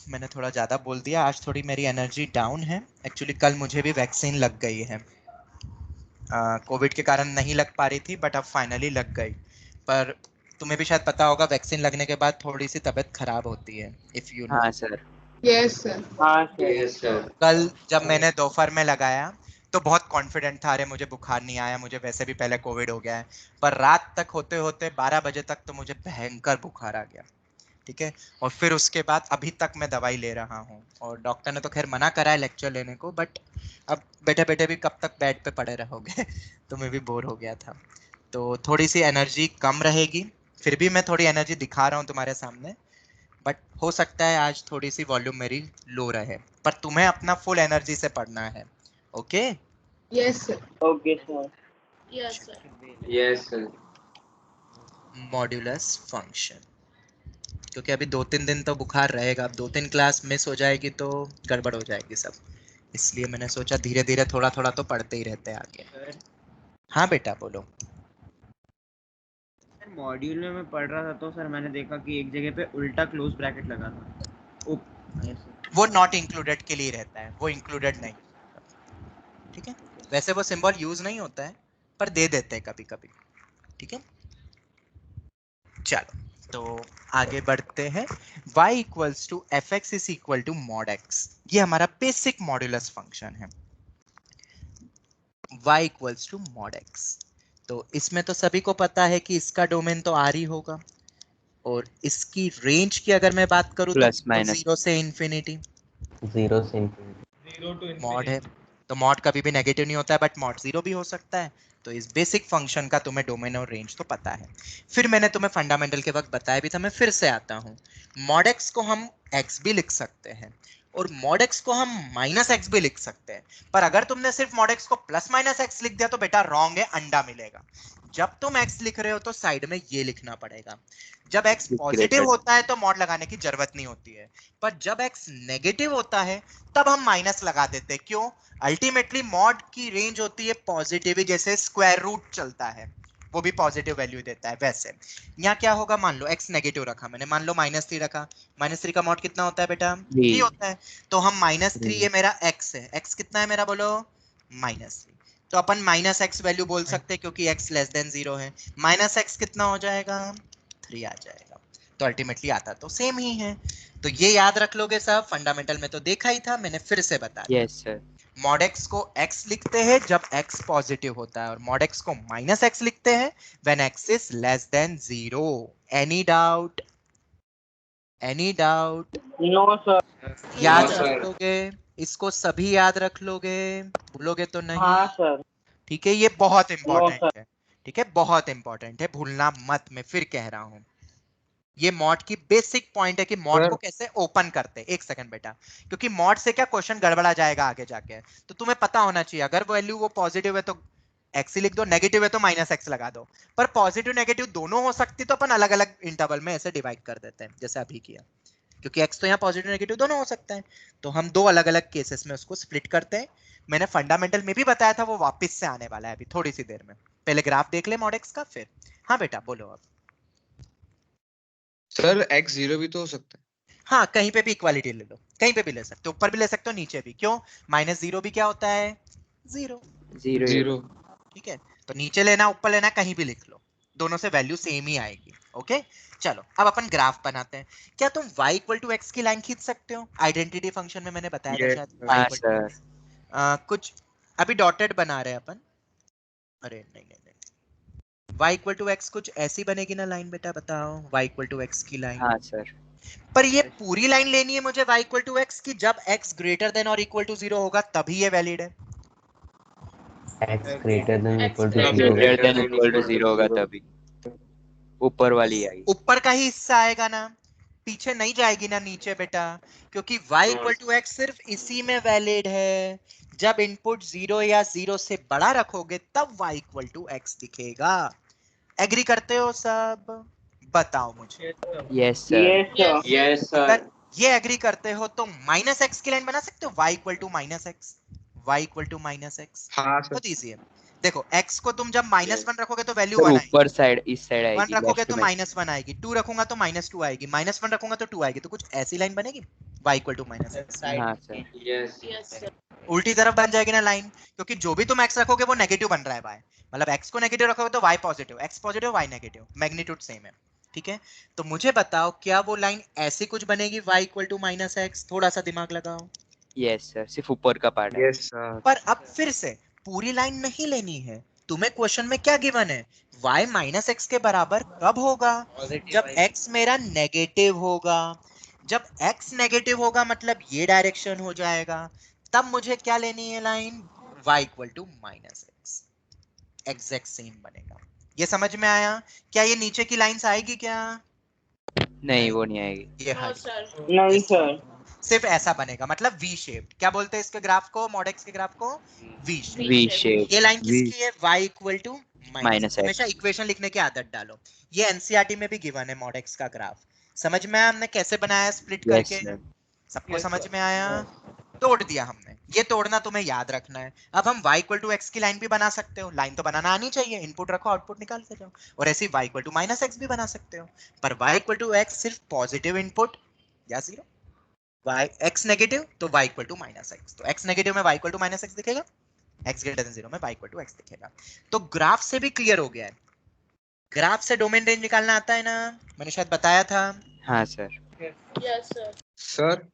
मैंने थोड़ा ज्यादा बोल दिया, आज थोड़ी मेरी एनर्जी डाउन है, एक्चुअली कल मुझे भी वैक्सीन लग गई है, कोविड के कारण नहीं लग पा रही थी, बट अब फाइनली लग गई। पर तुम्हें भी शायद पता होगा वैक्सीन लगने के बाद थोड़ी सी तबीयत खराब होती है, इफ यू नो। हाँ सर। Yes sir. हाँ सर। Yes sir. कल जब मैंने दोपहर में लगाया तो बहुत कॉन्फिडेंट था, अरे मुझे बुखार नहीं आया, मुझे वैसे भी पहले कोविड हो गया है। पर रात तक होते होते 12 बजे तक तो मुझे भयंकर बुखार आ गया, ठीक है। और फिर उसके बाद अभी तक मैं दवाई ले रहा हूँ, और डॉक्टर ने तो खैर मना करा है लेक्चर लेने को, बट अब बैठे बैठे भी कब तक बेड पे पड़े रहोगे तो मैं भी बोर हो गया था। तो थोड़ी सी एनर्जी कम रहेगी, फिर भी मैं थोड़ी एनर्जी दिखा रहा हूँ तुम्हारे सामने, बट हो सकता है आज थोड़ी सी वॉल्यूम मेरी लो रहे, पर तुम्हें अपना फुल एनर्जी से पढ़ना है। Okay? Yes sir. Okay sir. Yes sir. Yes sir. Modulus function, क्योंकि अभी 2-3 दिन तो बुखार रहेगा, अब 2-3 क्लास मिस हो जाएगी तो गड़बड़ हो जाएगी सब, इसलिए मैंने सोचा धीरे धीरे थोड़ा थोड़ा तो पढ़ते ही रहते हैं आगे। हाँ बेटा बोलो। मॉड्यूल में मैं पढ़ रहा था तो सर मैंने देखा कि एक जगह पे उल्टा क्लोज ब्रैकेट लगा था। वो नॉट इंक्लूडेड के लिए रहता है, वो इंक्लूडेड नहीं, ठीक है। वैसे वो सिंबल यूज नहीं होता है, पर दे देते हैं कभी कभी, ठीक है। चलो तो आगे बढ़ते हैं। y equals to f x is equal to mod x, ये हमारा बेसिक मॉड्यूलस फंक्शन है। y equals to mod x, तो इसमें तो सभी को पता है कि इसका डोमेन तो R ही होगा, और इसकी रेंज की अगर मैं बात करूं तो 0 से इंफिनिटी, 0 से इंफिनिटी 0 to मॉड है, तो मॉड कभी भी नेगेटिव नहीं होता है, बट मॉड 0 भी हो सकता है। तो इस बेसिक फंक्शन का तुम्हें डोमेन और रेंज तो पता है। फिर मैंने तुम्हें फंडामेंटल के वक्त बताया भी था, मैं फिर से आता हूँ। मॉड एक्स को हम एक्स भी लिख सकते हैं, और मॉड एक्स को हम माइनस एक्स भी लिख सकते हैं, पर अगर तुमने सिर्फ मॉड एक्स को प्लस माइनस एक्स लिख दिया तो बेटा रॉन्ग है, अंडा मिलेगा। जब तुम एक्स लिख रहे हो तो साइड में ये लिखना पड़ेगा। जब एक्स पॉजिटिव होता है तो मॉड लगाने की जरूरत नहीं होती है, पर जब एक्स नेगेटिव होता है तब हम माइनस लगा देते हैं। क्यों? अल्टीमेटली मॉड की रेंज होती है पॉजिटिव, जैसे स्क्वायर रूट चलता है वो भी पॉजिटिव वैल्यू देता है, वैसे यहाँ क्या होगा, मान लो x नेगेटिव रखा मैंने, मान लो -3 रखा, -3 का मॉड कितना होता है बेटा? 3 होता है, तो हम -3, ये मेरा x है, x कितना है मेरा बोलो? -3, तो अपन -x वैल्यू बोल सकते हैं क्योंकि x लेस देन 0 है। -x कितना हो जाएगा? 3 आ जाएगा, तो अल्टीमेटली आता तो सेम ही है। तो ये याद रख लोगे सब, फंडामेंटल में तो देखा ही था, मैंने फिर से बता दिया। Yes sir. मॉड x को x लिखते हैं जब x पॉजिटिव होता है, और मॉड x को -x लिखते हैं when x is less than 0। Any doubt? Any doubt? No sir. याद No, sir. रख लोगे इसको, सभी याद रख लोगे, भूलोगे तो नहीं? हाँ सर। ठीक है, ये बहुत नो इंपॉर्टेंट सर। है, ठीक है, बहुत इंपॉर्टेंट है, भूलना मत, मैं फिर कह रहा हूं। ये मॉड की बेसिक पॉइंट है कि मॉड को कैसे ओपन करते हैं। एक सेकंड बेटा, क्योंकि मॉड से क्या क्वेश्चन गड़बड़ा जाएगा आगे जाके, तो तुम्हें पता होना चाहिए, अगर वैल्यू वो पॉजिटिव है तो x ही लिख दो, नेगेटिव है तो -x लगा दो, पर पॉजिटिव नेगेटिव दोनों हो सकती तो अपन अलग अलग इंटरवल में ऐसे डिवाइड कर देते हैं जैसे अभी किया, क्योंकि x तो यहाँ पॉजिटिव नेगेटिव दोनों हो सकता है, तो हम दो अलग अलग केसेस में उसको स्प्लिट करते हैं। मैंने फंडामेंटल में भी बताया था, वो वापस से आने वाला है अभी थोड़ी सी देर में, पहले ग्राफ देख ले मॉड x का फिर। हाँ बेटा बोलो अब। सर x 0 भी तो हो सकता है। हाँ, कहीं पे भी इक्वालिटी ले लो, कहीं पे भी ले सकते हो, ऊपर भी ले सकते हो नीचे भी। क्यों? -0 भी क्या होता है? 0। 0। ठीक है, तो नीचे लेना ऊपर लेना कहीं भी लिख लो, दोनों से वैल्यू सेम ही आएगी। ओके चलो अब अपन ग्राफ बनाते हैं। क्या तुम y इक्वल टू x की लाइन खींच सकते हो? आइडेंटिटी फंक्शन में मैंने बताया था Yes, शायद sir. y हाँ इक्वल टू सर। x। कुछ अभी डॉटेड बना रहे हैं अपन, अरे नहीं नहीं नहीं, y इक्वल टू x कुछ ऐसी बनेगी ना लाइन बेटा, बताओ y इक्वल टू x की लाइन। हाँ सर। पर ये पूरी लाइन लेनी है मुझे y इक्वल टू x की, जब x ग्रेटर देन और इक्वल टू 0 होगा तभी ये वैलिड है। x greater than X equal to greater 0 greater than equal to 0 होगा तभी ऊपर वाली आई। ऊपर का ही हिस्सा आएगा ना, पीछे नहीं जाएगी ना नीचे बेटा, क्योंकि y इक्वल टू x सिर्फ इसी में वैलिड है, जब इनपुट 0 या 0 से बड़ा रखोगे तब y इक्वल टू x दिखेगा। एग्री करते हो सब? बताओ मुझे। Yes sir. Yes, sir. अगर ये एग्री करते हो तो -x की लाइन बना सकते हो, y equal to -x, y equal to -x, हाँ सर। बहुत इजी है। देखो x को तुम जब -1 रखोगे तो वैल्यू सर 1 आएगी, ऊपर साइड इस साइड 1 आएगी रखोगे लेफ्ट तो में। -1 आएगी, 2 रखूंगा तो -2 आएगी, -1 रखूंगा तो 2 आएगी, तो कुछ ऐसी लाइन बनेगी y = -x। हाँ सर। Yes Yes, sir. उल्टी तरफ बन जाएगी ना लाइन, क्योंकि जो भी तुम x रखोगे वो नेगेटिव बन रहा है y, मतलब x को नेगेटिव रखोगे तो y positive, x positive y negative, magnitude same है। ठीक है, तो मुझे बताओ क्या वो लाइन ऐसी कुछ बनेगी y = -x? थोड़ा सा दिमाग लगाओ। यस सर, सिर्फ ऊपर का पार्ट है। Yes sir. पर अब फिर से पूरी लाइन नहीं लेनी है, तुम्हें क्वेश्चन में क्या गिवन है, y - x के बराबर कब होगा? जब x मेरा नेगेटिव होगा। जब x नेगेटिव होगा मतलब ये डायरेक्शन हो जाएगा, तब मुझे क्या लेनी है line, y = -x, exact same बनेगा। ये समझ में आया? क्या ये नीचे की लाइंस आएगी क्या? नहीं वो नहीं आएगी। ये No, हट sir. नहीं सर सिर्फ ऐसा बनेगा, मतलब वी शेप्ड। क्या बोलते हैं इसके ग्राफ को, मॉडेक्स के ग्राफ को? V shape. V shape. Shape. ये लाइन किसकी है? y = Minus x. हमेशा इक्वेशन लिखने की आदत डालो। ये एनसीईआरटी में भी गिवन है मॉडेक्स का ग्राफ। समझ में आया हमने कैसे बनाया स्प्लिट यस करके? सर। सबको समझ में आया? तोड़ दिया हमने, ये तोड़ना तुम्हें याद रखना है। अब हम y = x की लाइन भी बना सकते हो, लाइन तो बनाना आनी चाहिए, इनपुट रखो आउटपुट निकाल के जाओ। और ऐसे y = -x भी बना सकते हो, पर y = x सिर्फ पॉजिटिव इनपुट या जीरो, y x नेगेटिव तो y = -x, तो x नेगेटिव में y = -x दिखेगा, x > 0 में y = x दिखेगा। तो ग्राफ से भी क्लियर हो गया है। ग्राफ से डोमेन रेंज निकालना आता है ना, मैंने शायद बताया था। हाँ सर। Yes, sir. सर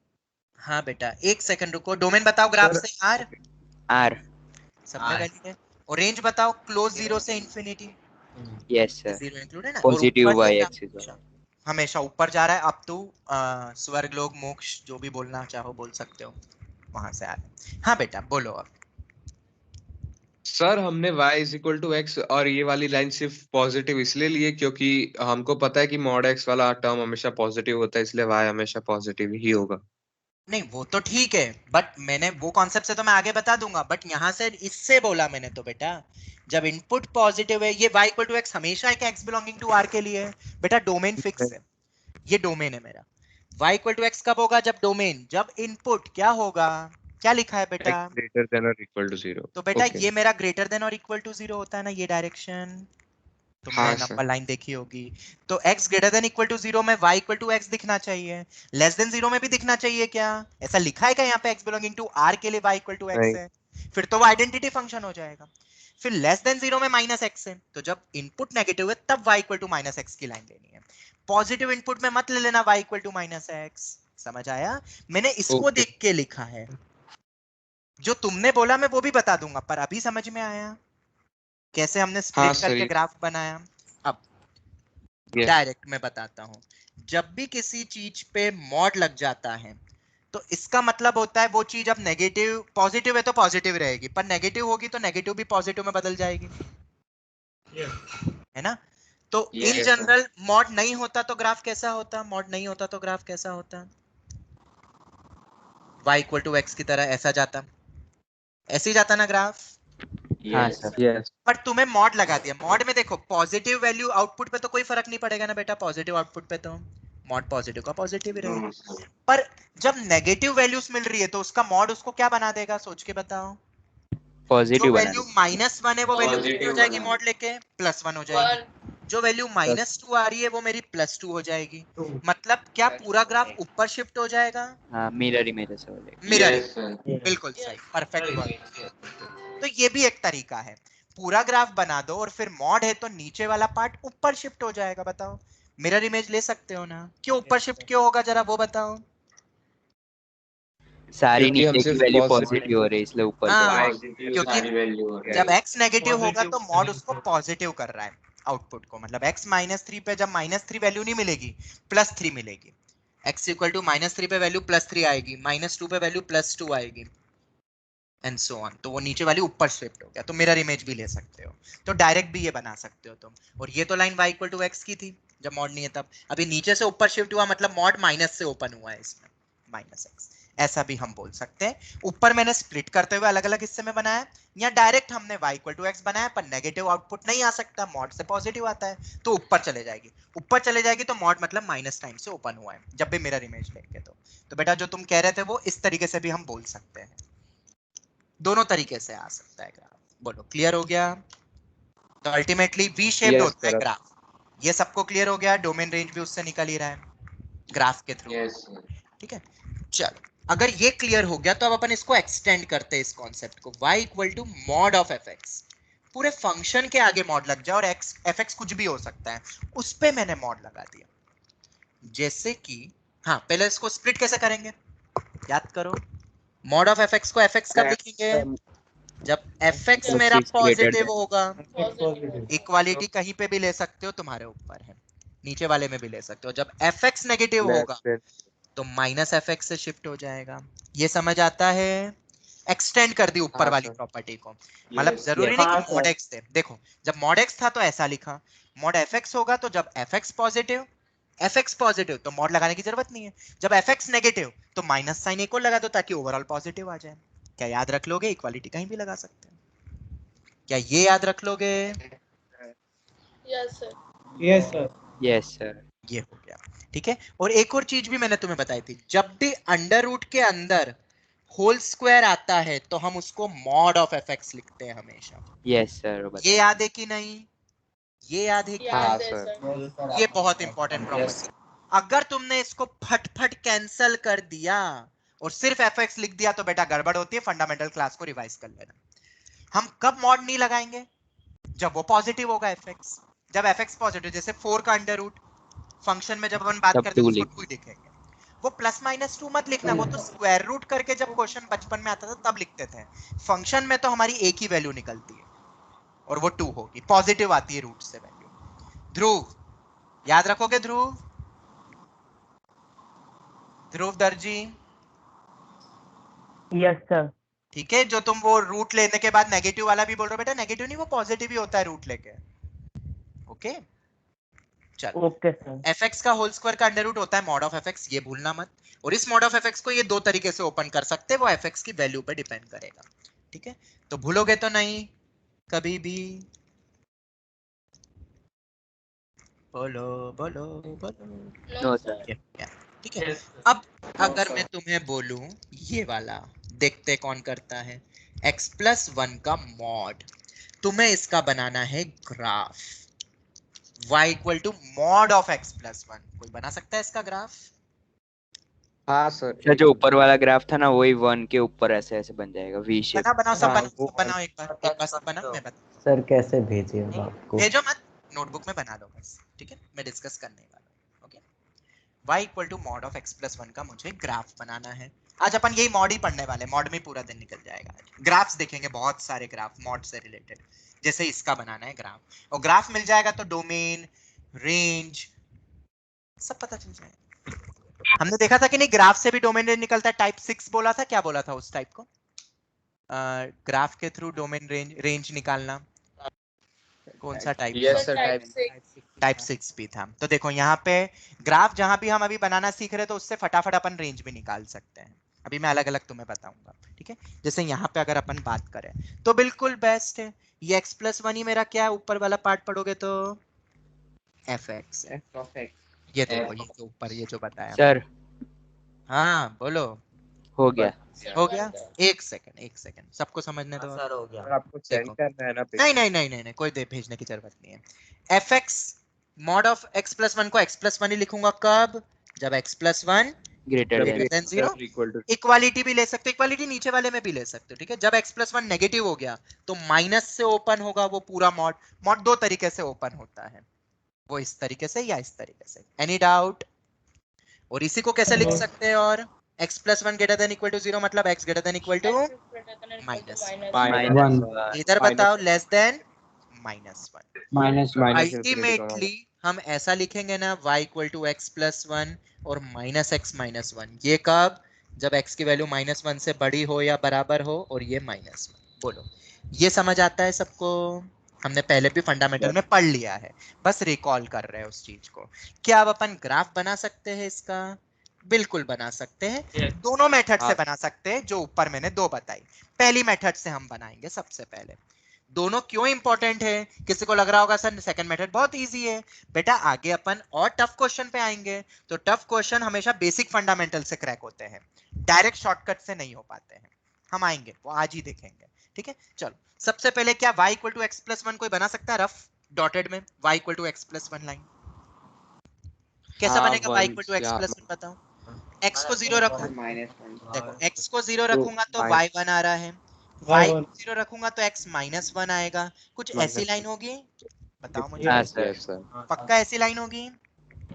हाँ बेटा, एक सेकंड रुको, डोमेन बताओ ग्राफ सर, से r, आर। सब में वैल्यू है। और रेंज बताओ, क्लोज 0 से इंफिनिटी, यस सर। 0 इंक्लूड है ना। और पॉजिटिव ऊपर y से एक्सिस। हमेशा ऊपर जा रहा है, अब तो स्वर्ग लोक मोक्ष जो भी बोलना चाहो बोल सकते हो, वहां से आ रहा है। हाँ बेटा बोलो अब। सर हमने y = x और ये वाली लाइन सिर्फ पॉजिटिव इसलिए लिए क्योंकि हमको पता है कि mod x वाला टर्म हमेशा पॉजिटिव होता है, इसलिए y हमेशा पॉजिटिव ही होगा। नहीं वो तो ठीक है, बट मैंने वो कॉन्सेप्ट से तो मैं आगे बता दूंगा, बट यहाँ से इससे बोला मैंने तो बेटा, जब इनपुट पॉजिटिव है, ये y = x हमेशा एक x बिलोंगिंग टू r के लिए है बेटा, डोमेन फिक्स है, ये डोमेन है मेरा। y = x कब होगा? जब डोमेन, जब इनपुट क्या होगा, क्या लिखा है बेटा? x greater than or equal to 0। तो बेटा Okay। ये मेरा ग्रेटर देन और इक्वल टू 0 होता है ना, ये डायरेक्शन तुमने हाँ नंबर सर। लाइन देखी होगी। तो x > 0 में y = x दिखना चाहिए, लेस देन 0 में भी दिखना चाहिए क्या? ऐसा लिखा है क्या यहाँ पे x बिलोंगिंग टू r के लिए y = x नहीं। है? फिर तो वो आइडेंटिटी फंक्शन हो जाएगा। फिर लेस देन 0 में -x है, तो जब इनपुट नेगेटिव है तब y = -x की लाइन लेनी है। पॉजिटिव इनपुट में मत ले लेना y = -x। समझ आया? मैंने इसको Okay। देख के लिखा है, जो तुमने बोला मैं वो भी बता दूंगा, पर अभी समझ में आया कैसे हमने स्प्लिट हाँ सर, करके ये- ग्राफ बनाया? अब Yes। डायरेक्ट मैं बताता हूं, जब भी किसी चीज पे मॉड लग जाता है तो इसका मतलब होता है वो चीज अब नेगेटिव, पॉजिटिव है तो पॉजिटिव रहेगी, पर नेगेटिव होगी तो नेगेटिव भी पॉजिटिव में बदल जाएगी, है ना? तो इन Yes, जनरल मॉड नहीं होता तो ग्राफ कैसा होता? मॉड नहीं होता तो ग्राफ कैसा होता? y = x की तरह ऐसा जाता, ऐसे ही जाता ना ग्राफ। हाँ सर। Yes। पर तुम्हें मॉड लगा दिया, मॉड में देखो पॉजिटिव वैल्यू आउटपुट पे तो कोई फर्क नहीं पड़ेगा ना बेटा, पॉजिटिव आउटपुट पे तो मॉड पॉजिटिव का पॉजिटिव ही रहेगा। पर जब नेगेटिव वैल्यूज मिल रही है तो उसका मॉड उसको क्या बना देगा, सोच के बताओ। जो पॉजिटिव बना वैल्यू -1 है वो वैल्यू कितनी हो जाएगी मॉड लेके? +1 हो जाएगी। 1. जो वैल्यू -2 आ रही है वो मेरी +2 हो जाएगी। मतलब क्या पूरा ग्राफ ऊपर शिफ्ट हो जाएगा? हाँ मिरर इमेज ऐसा हो जाएगा। मिरर, बिल्कुल सही, परफेक्ट वर्ड। तो ये भी एक तरीका है, पूरा ग्राफ बना दो और फिर मॉड है तो नीचे वाला पार्ट ऊपर शिफ्ट हो जाएगा। बताओ, मिरर इमेज ले सकते हो ना? क्यों ऊपर शिफ्ट क्यों होगा, जरा वो बताओ। सारी क्योंकि हम नीचे की सिर्फ वैल्यू positive- पॉजिटिव हो रही है इसलिए ऊपर हाँ, चढ़ रही है। क्योंकि जब x नेगेटिव होगा तो मॉड उसको पॉजिटिव कर रहा है आउटपुट को, मतलब x -3 पे जब -3 वैल्यू नहीं मिलेगी, +3 मिलेगी। x = -3 पे वैल्यू +3 आएगी, -2 पे वैल्यू +2 आएगी, एंड सो ऑन। तो वो नीचे वाली ऊपर शिफ्ट हो गया, तो मिरर इमेज भी ले सकते हो, तो डायरेक्ट भी ये बना सकते हो तुम। और ये तो लाइन y = x की थी जब मॉड नहीं है तब, अभी नीचे से ऊपर शिफ्ट हुआ मतलब मॉड माइनस से ओपन हुआ है इसमें, -x, ऐसा भी हम बोल सकते हैं। ऊपर मैंने स्प्लिट करते हुए अलग अलग हिस्से में बनाया, या डायरेक्ट हमने y = x बनाया, पर नेगेटिव आउटपुट नहीं आ सकता, मॉड से पॉजिटिव आता है तो ऊपर चले जाएगी, ऊपर चले जाएगी तो मॉड मतलब माइनस टाइम से ओपन हुआ है जब भी मिरर इमेज लेंगे। तो बेटा जो तुम कह रहे थे वो इस तरीके से भी हम बोल सकते हैं, दोनों तरीके से आ सकता है ग्राफ। बोलो क्लियर हो गया? तो अल्टीमेटली वी शेप्ड Yes, होता है sir. ग्राफ। ये सबको क्लियर हो गया? डोमेन रेंज भी उससे निकल ही रहा है ग्राफ के थ्रू। Yes sir. ठीक है, चलो अगर ये क्लियर हो गया तो अब अपन इसको एक्सटेंड करते हैं इस कॉन्सेप्ट को। y equal to mod of fx, पूरे फंक्शन के आगे मॉड लग जाए और x fx कुछ भी हो सकता है, उस पे मैंने मॉड लगा दिया। जैसे कि हाँ, पहले इसको स्प्लिट कैसे करेंगे याद करो। मॉड ऑफ fx को fx कब लिखेंगे? जब fx Plus मेरा 6 greater पॉजिटिव than. होगा। Positive. इक्वालिटी कहीं पे भी ले सकते हो, तुम्हारे ऊपर है, नीचे वाले में भी ले सकते हो। जब fx नेगेटिव होगा तो माइनस fx से शिफ्ट हो जाएगा। ये समझ आता है? एक्सटेंड कर दी ऊपर हाँ, वाली सर। प्रॉपर्टी को। मतलब Yes, जरूरी yes. नहीं हाँ, कि मॉड सर। x थे। देखो जब मॉड x था तो ऐसा लिखा, मॉड fx होगा तो जब fx पॉजिटिव, fx पॉजिटिव तो मॉड लगाने की जरूरत नहीं है। जब fx नेगेटिव तो माइनस साइन एक और लगा दो ताकि ओवरऑल पॉजिटिव आ जाए। क्या याद रख लोगे? इक्वालिटी कहीं भी लगा सकते हैं। क्या ये याद रख लोगे? Yes, sir. Yes sir. Yes, sir. ये हो गया। ठीक है, और एक और चीज भी मैंने तुम्हें बताई थी, जब भी अंडर रूट के अंदर होल स्क्वायर आता है तो हम उसको मॉड ऑफ fx लिखते हैं हमेशा। Yes, sir. ये बताइए. याद है कि नहीं? ये याद है कि Yeah, हाँ, नहीं? yes, sir. sir. ये बहुत इंपॉर्टेंट प्रॉपर्टी। अगर तुमने इसको फट कैंसल कर दिया और सिर्फ fx लिख दिया तो बेटा गड़बड़ होती है। फंडामेंटल क्लास को रिवाइज कर लेना। हम कब मॉड नहीं लगाएंगे? जब वो पॉजिटिव होगा fx। जब fx पॉजिटिव, जैसे 4 का अंडर रूट फंक्शन में जब अपन बात तब करते हैं 2 तो लिख. उसको 2 लिखेंगे। वो प्लस माइनस 2 मत लिखना, वो तो स्क्वायर रूट करके जब क्वेश्चन बचपन में आता था तब लिखते थे। फंक्शन में तो हमारी एक ही वैल्यू निकलती है और वो 2 होगी, पॉजिटिव आती है रूट से वैल्यू। ध्रुव याद रखोगे? ध्रुव दर्जी, यस सर। ठीक है। जो तुम वो रूट लेने के बाद नेगेटिव वाला भी बोल रहे हो, बेटा नेगेटिव नहीं वो पॉजिटिव ही होता है रूट लेके। ओके चलो, ओके सर। fx का होल स्क्वायर का अंडर रूट होता है मॉड ऑफ fx, ये भूलना मत। और इस मॉड ऑफ fx को ये दो तरीके से ओपन कर सकते हैं, वो fx की वैल्यू पे डिपेंड करेगा। ठीक है, तो भूलोगे तो नहीं कभी भी। बोलो बोलो बोलो। No, No, sir. sir. ठीक है, अब अगर मैं तुम्हें बोलूं ये वाला, देखते कौन करता है, x प्लस 1 का मॉड। तुम्हें इसका बनाना है graph, y equal to mod of x plus 1। कोई बना सकता है इसका ग्राफ? हाँ, सर। सर जो ऊपर वाला ग्राफ था ना वही 1 के ऊपर ऐसे ऐसे बन जाएगा V शेप. बनाओ सब, हाँ, बनाओ वो सब, बनाओ एक बार सब बनाओ, मैं बता। सर कैसे भेजे अब आपको? भेजो मत, नोटबुक में बना लो बस। ठीक है, मैं डिस्कस करने वाला हूँ। Okay, y equal to mod of x plus 1 का मुझे ग्राफ बनाना है। आज अपन यही मॉड ही पढ़ने वाले, मॉड में पूरा दिन निकल जाएगा। ग्राफ्स देखेंगे, बहुत सारे ग्राफ मॉड से रिलेटेड। जैसे इसका बनाना है ग्राफ, और ग्राफ मिल जाएगा तो डोमेन, रेंज सब पता चल जाएगा। हमने देखा था कि नहीं, ग्राफ से भी डोमेन रेंज निकलता है। टाइप 6 बोला था, क्या बोला था उस टाइप को? ग्राफ के थ्रू डोमेन रेंज निकालना, कौन सा type? Yes, sir. Type Type. 6. Type 6 भी था। तो देखो यहाँ पे ग्राफ जहां भी हम अभी बनाना सीख रहे हैं तो उससे फटाफट अपन रेंज भी निकाल सकते हैं। अभी मैं अलग अलग तुम्हें बताऊंगा। ठीक है, जैसे यहाँ पे अगर अपन बात करें तो बिल्कुल बेस्ट है ये x प्लस 1 ही मेरा क्या है, ऊपर वाला पार्ट पढ़ोगे तो fx है। ये देखो ये जो ऊपर ये जो बताया। सर हाँ बोलो। हो गया. हो गया? एक सेकंड सबको समझने दो। सर हो गया। सर, आपको सेंड देखो। करना है ना पे. नहीं, कोई दे भेजने की जरूरत नहीं है। fx mod of x plus 1 को x प्लस 1 ही लिखूंगा कब? जब x plus 1 greater greater than. than 0। Equal to. Equality भी ले सकते हो, इक्वालिटी नीचे वाले में भी ले सकते हो। ठीक है, जब x प्लस 1 नेगेटिव हो गया तो माइनस से ओपन होगा वो पूरा मॉड। मॉड दो तरीके से ओपन होता है, वो इस तरीके से या इस तरीके से। Any doubt? और इसी को कैसे लिख सकते हैं? और x plus 1 greater than equal to 0 मतलब x greater than equal to X is greater than or equal to minus minus Minus 1. इधर बताओ, लेस देन -1। माइनस अल्टीमेटली हम ऐसा लिखेंगे ना, y equal to x plus 1 और माइनस x माइनस 1। ये कब? जब x की वैल्यू -1 से बड़ी हो या बराबर हो और ये -1। बोलो ये समझ आता है सबको? हमने पहले भी फंडामेंटल में पढ़ लिया है, बस रिकॉल कर रहे हैं उस चीज को। क्या अब अपन ग्राफ बना सकते हैं इसका? बिल्कुल बना सकते हैं। दोनों मेथड से बना सकते हैं जो ऊपर मैंने दो बताई। पहली मेथड से हम बनाएंगे सबसे पहले। दोनों क्यों इंपॉर्टेंट है? किसी को लग रहा होगा सर सेकंड मेथड बहुत इजी है। बेटा आगे अपन और टफ क्वेश्चन पे आएंगे, तो टफ क्वेश्चन हमेशा बेसिक फंडामेंटल से क्रैक होते हैं, डायरेक्ट शॉर्टकट से नहीं हो पाते हैं। हम आएंगे, वो आज ही देखेंगे, ठीक है। चलो सबसे पहले क्या y equal to x plus one कोई बना सकता है रफ डॉटेड में, y equal to x plus one line कैसा हाँ, बनेगा? y equal to x plus one बताओ। x को 0 रखूं, देखो x को 0 रखूंगा तो y 1 आ रहा है, y Y1 को 0 रखूंगा तो x माइनस 1 आएगा। कुछ ऐसी लाइन होगी, बताओ मुझे। हाँ Yes. सर, यस सर, पक्का ऐसी लाइन होगी?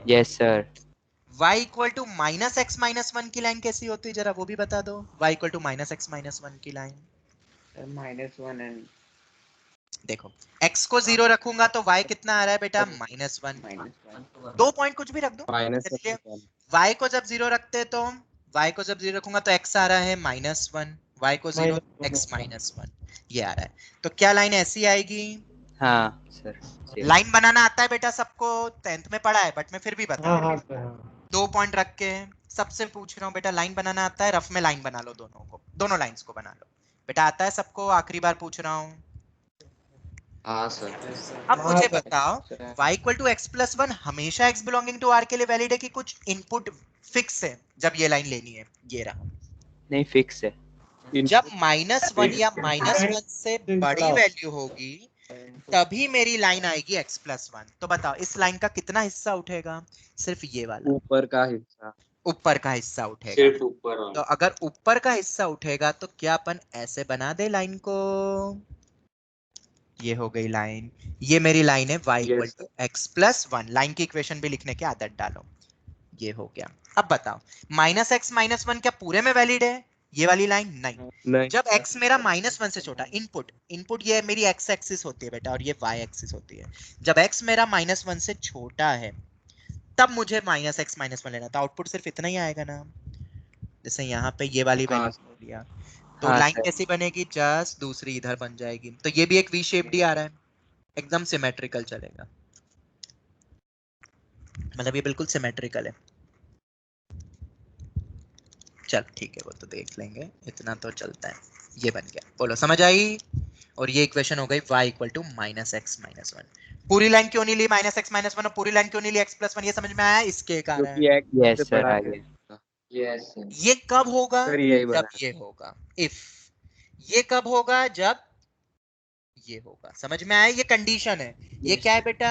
Yes sir. y equal to minus x minus one की लाइन कैसी होती है, जरा वो भी बता दो। y equal to minus x minus one की लाइन -1 एंड देखो, x को 0 रखूंगा तो y कितना आ रहा है बेटा? -1। -1 दो पॉइंट कुछ भी रख दो, माइनस चलिए y को जब 0 रखते हैं तो y को जब 0 रखूंगा तो x आ रहा है -1, y को 0 x -1 ये आ रहा है। तो क्या लाइन ऐसी आएगी? हाँ सर। लाइन बनाना आता है बेटा सबको, 10th में पढ़ा है, बट मैं फिर भी बता हाँ रहा हाँ हूं। सर हाँ। 2 पॉइंट रख के सबसे पूछ रहा हूँ बेटा, लाइन बनाना आता है? रफ में लाइन बना लो, दोनों को, दोनों लाइंस को बना लो बेटा, आता है सबको? आखिरी बार पूछ रहा हूँ। हाँ सर। अब हाँ मुझे सर। बताओ y equal to x plus one हमेशा x बिलोंगिंग टू r के लिए वैलिड है कि कुछ इनपुट फिक्स है जब ये लाइन लेनी है? ये रहा, नहीं फिक्स है। जब -1 या -1 से बड़ी वैल्यू होगी तभी मेरी लाइन आएगी x प्लस वन। तो बताओ इस लाइन का कितना हिस्सा उठेगा? सिर्फ ये वाला ऊपर का हिस्सा, ऊपर का हिस्सा उठेगा। सिर्फ ऊपर वाला। तो अगर ऊपर का हिस्सा उठेगा तो क्या अपन ऐसे बना दे लाइन को? ये हो गई लाइन, ये मेरी लाइन है y equal to x plus one. Line की इक्वेशन भी लिखने की आदत डालो, ये हो गया। अब बताओ -x -1 क्या पूरे में वैलिड है ये वाली लाइन? नहीं, नहीं जब x मेरा -1 से छोटा, इनपुट ये मेरी x एक्सिस होती है बेटा और ये y एक्सिस होती है। जब x मेरा -1 से छोटा है तब मुझे -x -1 लेना था, आउटपुट सिर्फ इतना ही आएगा ना। जैसे यहाँ पे ये वाली हाँ वैल्यू लिया तो हाँ लाइन सर। कैसी बनेगी? जस्ट दूसरी इधर बन जाएगी। तो ये भी एक वी शेप्ड ही आ रहा है, एकदम सिमेट्रिकल चलेगा, मतलब ये बिल्कुल सिमेट्रिकल है। चल ठीक है, वो तो देख लेंगे, इतना तो चलता है। ये बन गया, बोलो समझ आई? और ये इक्वेशन हो गई y इक्वल टू -x -1। पूरी लाइन क्यों नहीं ली -x -1 और पूरी लाइन क्यों नहीं ली x प्लस वन? ये समझ में आया? इसके कारण क्योंकि एक यस से सर बड़ा आगे। है। यस ये कब होगा? सर, यही बना जब ये होगा, इफ। ये कब होगा? जब ये होगा। समझ में आया? ये कंडीशन है। ये क्या है बेटा?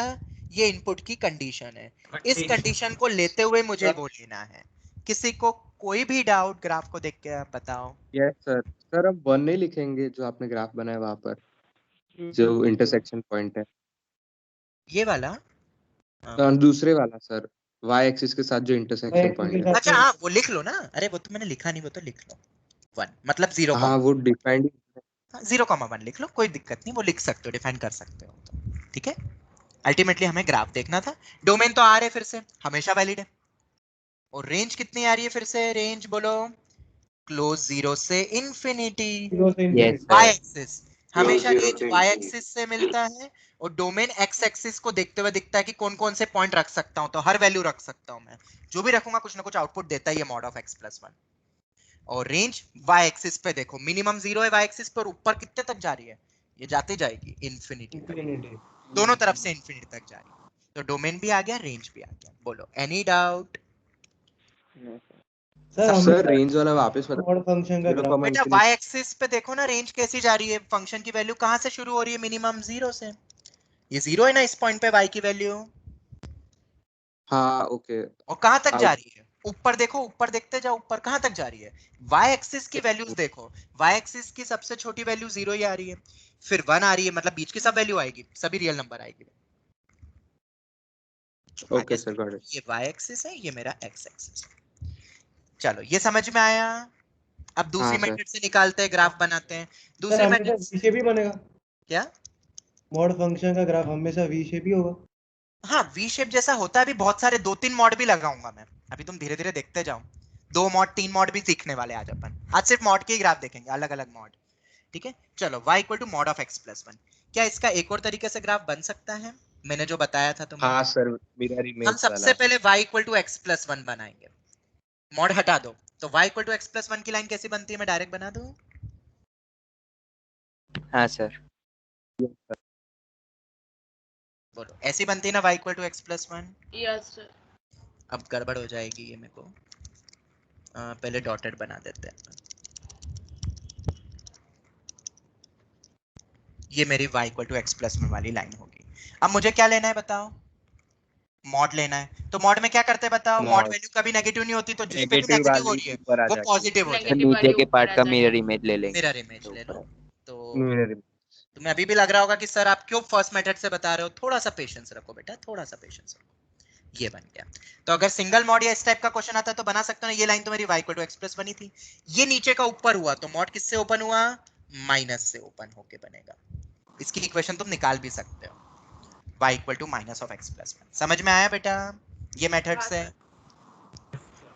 ये इनपुट की कंडीशन है। इस कंडीशन को लेते हुए मुझे वो लेना है। किसी को कोई भी डाउट ग्राफ को देख के बताओ। Yes sir. सर अब 1 नहीं लिखेंगे जो आपने ग्राफ बनाया वहां पर, जो इंटरसेक्शन पॉइंट है। ये वाला दूसरे वाला सर, y एक्सिस के साथ जो इंटरसेक्शन पॉइंट है। अच्छा, हाँ वो लिख लो ना। अरे वो तो मैंने लिखा नहीं, वो तो लिख लो। 1 मतलब 0, हाँ वो डिफाइंड। 0,1 लिख लो, कोई दिक्कत नहीं, वो लिख सकते हो, डिफाइन कर सकते हो तो, ठीक है। अल्टीमेटली हमें ग्राफ देखना था। डोमेन तो आ रहे फिर से हमेशा वैलिड है। और रेंज कितनी आ रही है फिर से? रेंज बोलो, क्लोज 0 से infinity. Yes y sir. Axis हमेशा रेंज y एक्सिस से मिलता है और डोमेन x एक्सिस को देखते हुए दिखता है कि कौन कौन से पॉइंट रख सकता हूं। तो हर वैल्यू रख सकता हूं मैं, जो भी रखूंगा कुछ ना कुछ आउटपुट देता ही है mod of x plus one. और रेंज y एक्सिस पे देखो, मिनिमम 0 है y एक्सिस पर, ऊपर कितने तक जा रही है? ये जाती जाएगी इंफिनिटी तक, दोनों तरफ से इंफिनिटी तक जा रही है। तो डोमेन भी आ गया, रेंज भी आ गया। बोलो एनी डाउट? सर रेंज वाला वापस बता। फंक्शन का ग्राफ बेटा y एक्सिस पे देखो ना, रेंज कैसी जा रही है? फंक्शन की वैल्यू कहां से शुरू हो रही है? मिनिमम 0 से। ये 0 है ना इस पॉइंट पे y की वैल्यू, हाँ ओके। और कहां तक जा रही है? ऊपर देखो, ऊपर देखते जाओ, ऊपर कहां तक जा रही है? y एक्सिस की वैल्यूज देखो, y एक्सिस की सबसे छोटी वैल्यू 0 ही आ रही है, फिर 1 आ रही है, मतलब बीच की सब वैल्यू आएगी, सभी रियल नंबर आएगी। Okay sir, got it. ये y एक्सिस है, ये मेरा x एक्सिस है। चलो ये समझ में आया। अब दूसरी हाँ, सर। मेथड से निकालते हैं, ग्राफ बनाते हैं। दूसरी सर मेथड हमेशा वी शेप ही बनेगा? क्या? मॉड फंक्शन का ग्राफ हमेशा वी शेप ही होगा? हाँ वी शेप जैसा होता है। अभी बहुत सारे 2-3 मॉड भी लगाऊंगा मैं, अभी तुम धीरे धीरे देखते जाओ। 2 मॉड 3 मॉड भी सीखने वाले आज अपन। आज सिर्फ मॉड के ही ग्राफ देखेंगे, अलग अलग मॉड, ठीक है। चलो y equal to mod of x plus one. क्या इसका एक और तरीके से ग्राफ बन सकता है? मैंने जो बताया था तुम्हें। हाँ सर, मिरर इमेज हम सबसे पहले y equal to x plus one बनाएंगे, मॉड हटा दो। तो y equal to x plus one की लाइन कैसी बनती है? मैं डायरेक्ट बना दूं? हाँ सर। बोलो, ऐसी बनती है ना y equal to x plus one? Yes sir. अब गड़बड़ हो जाएगी ये, मेरे को पहले डॉटेड बना देते हैं। ये मेरी y equal to x plus में वाली लाइन होगी। अब मुझे क्या लेना है बताओ, मॉड लेना है। तो मॉड में क्या करते हैं बताओ, मॉड Mod. वैल्यू कभी नेगेटिव नहीं होती, तो जिस पे भी नेगेटिव नेगेटिव हो वाली रही है ऊपर आ वो जाती है। पॉजिटिव हो तो जाएगी। Negative नीचे वाली के ऊपर पार्ट आ का जाएगी। मिरर इमेज ले लेंगे। मिरर इमेज तो ले ऊपर लो। है। तो Mirror image. तुम्हें अभी भी लग रहा होगा कि सर आप क्यों फर्स्ट मेथड से बता रहे हो, थोड़ा सा पेशेंस रखो बेटा, थोड़ा सा पेशेंस रखो। ये बन गया। तो अगर सिंगल मॉड या इस टाइप का क्वेश्चन आता है तो बना सकते हो ना, ये लाइन तो मेरी y equal to x plus बनी थी, ये नीचे का ऊपर हुआ तो मॉड किससे ओपन हुआ, माइनस से ओपन होके बनेगा। इसकी इक्वेशन तुम निकाल भी सकते हो, y equal to minus of x plus. समझ में आया बेटा ये मेथड हाँ, से? सर।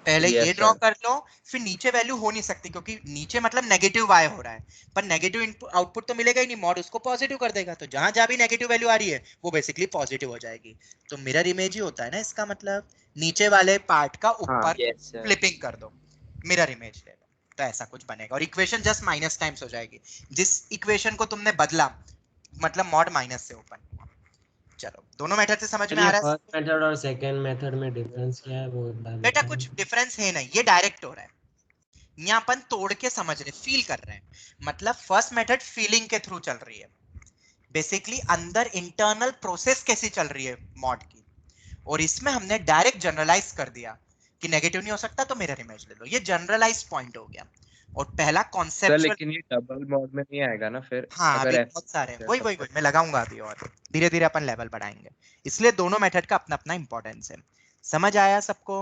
पहले Yes, ये ड्रॉ sir. कर लो, फिर नीचे वैल्यू हो नहीं सकती क्योंकि नीचे मतलब नेगेटिव y हो रहा है, पर नेगेटिव आउटपुट तो मिलेगा ही नहीं, मॉड उसको पॉजिटिव कर देगा, तो जहां जहां भी नेगेटिव वैल्यू आ रही है वो बेसिकली पॉजिटिव हो जाएगी। तो मिरर इमेज ही होता है ना इसका मतलब, नीचे वाले पार्ट का ऊपर यस सर। फ्लिपिंग कर दो, मिरर इमेज ले लो, तो ऐसा कुछ बनेगा और इक्वेशन जस्ट माइनस टाइम्स हो जाएगी। जिस इक्वेशन को तुमने बदला मतलब मॉड माइनस से ओपन। चलो दोनों मेथड से समझ में आ रहा है? फर्स्ट मेथड और सेकंड मेथड में डिफरेंस क्या है वो बता बेटा देते कुछ हैं। डिफरेंस है नहीं, ये डायरेक्ट हो रहा है, यहाँ अपन तोड़ के समझ रहे, फील कर रहे हैं। मतलब फर्स्ट मेथड फीलिंग के थ्रू चल रही है, बेसिकली अंदर इंटरनल प्रोसेस कैसी चल रही है मॉड की, और इसमें हमने डायरेक्ट जनरलाइज कर दिया कि नेगेटिव नहीं हो सकता तो मिरर इमेज ले लो, ये जनरलाइज पॉइंट हो गया। और पहला सर कॉन्सेप्चुअल, लेकिन ये डबल मोड में नहीं आएगा ना फिर, हाँ अभी अगर ऐसा बहुत सारे हैं, है वही तो वही फिर- वही मैं लगाऊंगा अभी, और धीरे धीरे अपन लेवल बढ़ाएंगे, इसलिए दोनों मेथड का अपना अपना इंपॉर्टेंस है। समझ आया सबको?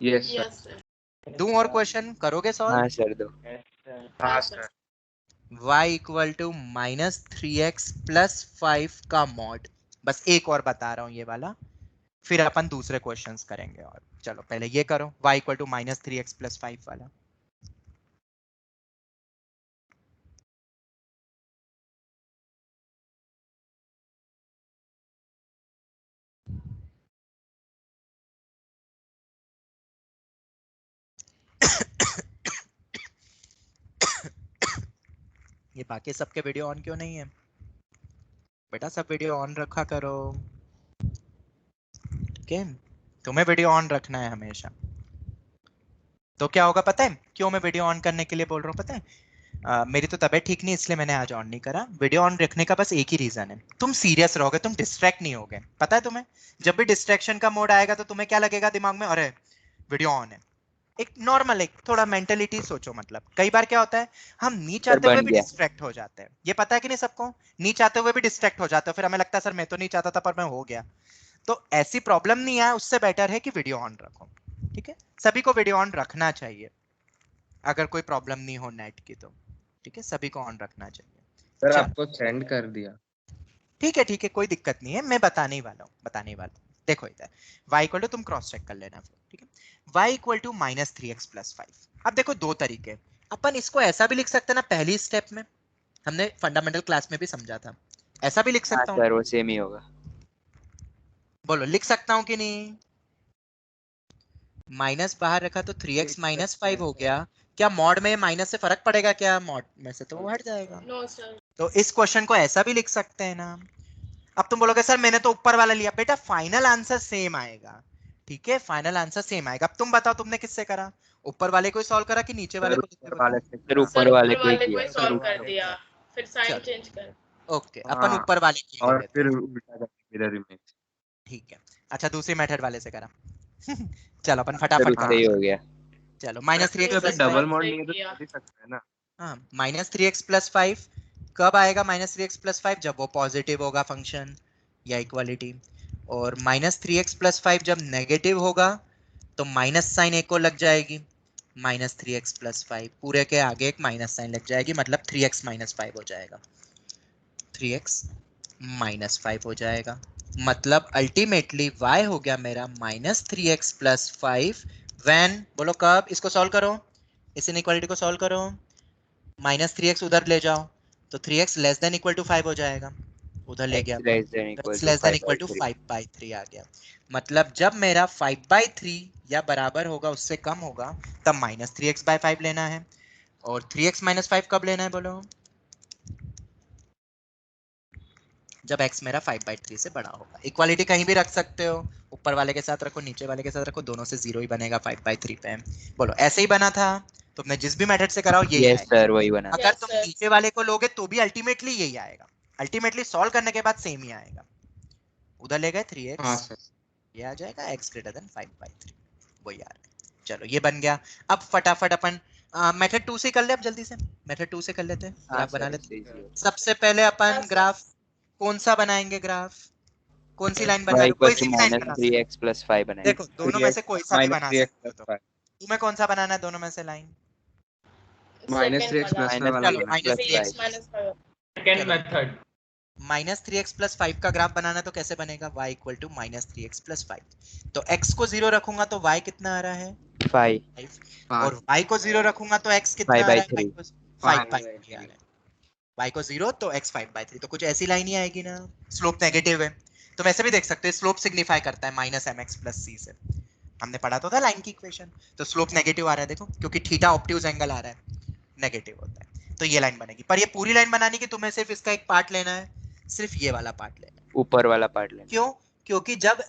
Yes, sir. Yes, sir. दूं और क्वेश्चन, करोगे सॉल्व? हाँ सर दो। हाँ sir. Sir. y equal to minus 3x plus 5 का मॉड, बस एक और बता रहा हूं ये वाला, फिर अपन दूसरे क्वेश्चंस करेंगे। और चलो पहले ये करो, y equal to minus 3x plus 5 वाला। ये बाकी सबके वीडियो ऑन क्यों नहीं है बेटा? सब वीडियो ऑन रखा करो, ठीक है? तुम्हें वीडियो ऑन रखना है हमेशा। तो क्या होगा पता है क्यों मैं वीडियो ऑन करने के लिए बोल रहा हूँ पता है? मेरी तो तबीयत ठीक नहीं इसलिए मैंने आज ऑन नहीं करा। वीडियो ऑन रखने का बस एक ही रीजन है, तुम सीरियस रहोगे, तुम डिस्ट्रैक्ट नहीं होगे। पता है तुम्हें, जब भी डिस्ट्रैक्शन का मोड आएगा तो तुम्हें क्या लगेगा दिमाग में, अरे वीडियो ऑन है। एक नॉर्मल एक थोड़ा मेंटेलिटी सोचो, मतलब कई बार क्या होता है हम नहीं चाहते हुए बन भी गया। डिस्ट्रैक्ट हो जाते हैं, ये पता है कि नहीं सबको? नहीं चाहते हुए भी डिस्ट्रैक्ट हो जाते हो, फिर हमें लगता है सर मैं तो नहीं चाहता था पर मैं हो गया। तो ऐसी प्रॉब्लम नहीं है, उससे बेटर है कि वीडियो ऑन रखो, ठीक है? सभी को वीडियो ऑन रखना चाहिए अगर कोई प्रॉब्लम नहीं हो नेट की तो, ठीक है? सभी को ऑन रखना चाहिए। सर चल आपको सेंड कर दिया। ठीक है कोई दिक्कत नहीं है, मैं बताने ही वाला हूँ। देखो इधर y इक्वल टू, तुम क्रॉस चेक कर लेना फिर, ठीक है? y equal to minus 3x plus 5। अब देखो दो तरीके, अपन इसको ऐसा भी लिख सकते हैं ना, पहली स्टेप में हमने फंडामेंटल क्लास में भी समझा था, ऐसा भी लिख हाँ सकता हूँ। सर वो सेम ही होगा। बोलो लिख सकता हूँ कि नहीं? माइनस बाहर रखा तो 3x माइनस 5 हो गया, क्या मॉड में माइनस से फर्क पड़ेगा क्या? मॉड में से तो वो हट जाएगा। No, sir. तो इस क्वेश्चन को ऐसा भी लिख सकते हैं ना। अब तुम बोलोगे सर मैंने तो ऊपर वाला लिया, बेटा फाइनल आंसर सेम आएगा, ठीक है? फाइनल आंसर सेम आएगा। अब तुम बताओ तुमने किससे करा, ऊपर वाले को सॉल्व करा कि नीचे वाले सर को? ऊपर वाले से सर करा। ऊपर Sir, वाले ऊपर को ही वाले को किया। ही सॉल्व कर दिया, फिर साइन चलो। चेंज कर। ओके अपन हाँ, ऊपर वाले की और लेते फिर हैं, उल्टा करके मिरर इमेज। ठीक है? अच्छा दूसरी मेथड वाले से करा। चलो अपन सर फटाफट उससे ही करते हो हैं। गया। चलो माइनस थ्री तो एक्स अभी प्लस डबल 5। मोड सही नहीं है तो किया। कर ही सकते हैं ना। हाँ माइनस 3x प्लस 5 कब आएगा? माइनस 3x प्लस 5 जब वो पॉजिटिव होगा फंक्शन या इक्वालिटी, और माइनस 3x प्लस 5 जब नेगेटिव होगा तो माइनस साइन एक को लग जाएगी, माइनस 3x प्लस 5 पूरे के आगे एक माइनस साइन लग जाएगी, मतलब 3x माइनस 5 हो जाएगा, 3x माइनस 5 हो जाएगा। मतलब अल्टीमेटली y हो गया मेरा माइनस 3x प्लस 5 व्हेन, बोलो कब? इसको सॉल्व करो, इस इनइक्वालिटी को सॉल्व करो, माइनस 3x उधर ले जाओ तो 3x less than equal to 5 हो जाएगा, उधर ले गया x लेस देन तो equal x to less than 5 equal by to 3। 5/3 आ गया। मतलब जब मेरा 5/3 या बराबर होगा उससे कम होगा तब माइनस 3x/5 लेना है, और 3x माइनस 5 कब लेना है बोलो? जब x मेरा 5/3 से बड़ा होगा। इक्वालिटी कहीं भी रख सकते हो, ऊपर वाले के साथ रखो नीचे वाले के साथ रखो, दोनों से जीरो ही बनेगा 5/3 पे। बोलो ऐसे ही बना था, तुमने जिस भी मेथड से कराओ यही यस आएगा। सर वही बना। अगर Yes, तुम sir. नीचे वाले को लोगे तो भी अल्टीमेटली यही आएगा, अल्टीमेटली सॉल्व करने के बाद सेम ही आएगा। उधर ले गए 3x, हाँ सर। ये आ जाएगा x ग्रेटर देन 5/3, वही आ रहा है। चलो ये बन गया। अब फटाफट अपन मेथड 2 से कर ले, अब जल्दी से मेथड 2 से कर लेते हैं, हाँ ग्राफ बना सर, लेते easy है। हैं। सबसे पहले अपन हाँ, सर। ग्राफ कौन सा बनाएंगे? ग्राफ कौन सी लाइन बना y रहे हो? कोई equals सी to भी लाइन minus बना सकते हो। 3x plus 5 बनाएंगे। देखो दोनों में से कोई सा भी बना -3x सकते हो। plus तो 5 तुम्हें कौन सा बनाना है दोनों में से लाइन? -3x plus 5 वाला चलो बनाना। -3x second method -3x plus 5 का ग्राफ बनाना, तो कैसे बनेगा? y equal to -3x plus 5। तो x को 0 रखूंगा तो y कितना आ रहा है? 5 और y को 0 रखूंगा तो x कितना आ रहा है? 5/3 5/3 आ रहा है। y को 0 तो x 5/3, तो कुछ ऐसी लाइन ही आएगी ना। स्लोप नेगेटिव है तो वैसे भी देख सकते हैं, स्लोप सिग्निफाई करता है -mx plus c से। हमने पढ़ा तो था लाइन की इक्वेशन। तो स्लोप नेगेटिव आ रहा है देखो, क्योंकि थीटा ऑब्ट्यूज एंगल आ रहा है, नेगेटिव होता है। तो ये लाइन बनेगी। पर ये पूरी लाइन बनाने की तुम्हें सिर्फ इसका एक पार्ट लेना है, सिर्फ ये वाला पार्ट लेना है। ऊपर वाला पार्ट लेना। क्यों? क्योंकि जब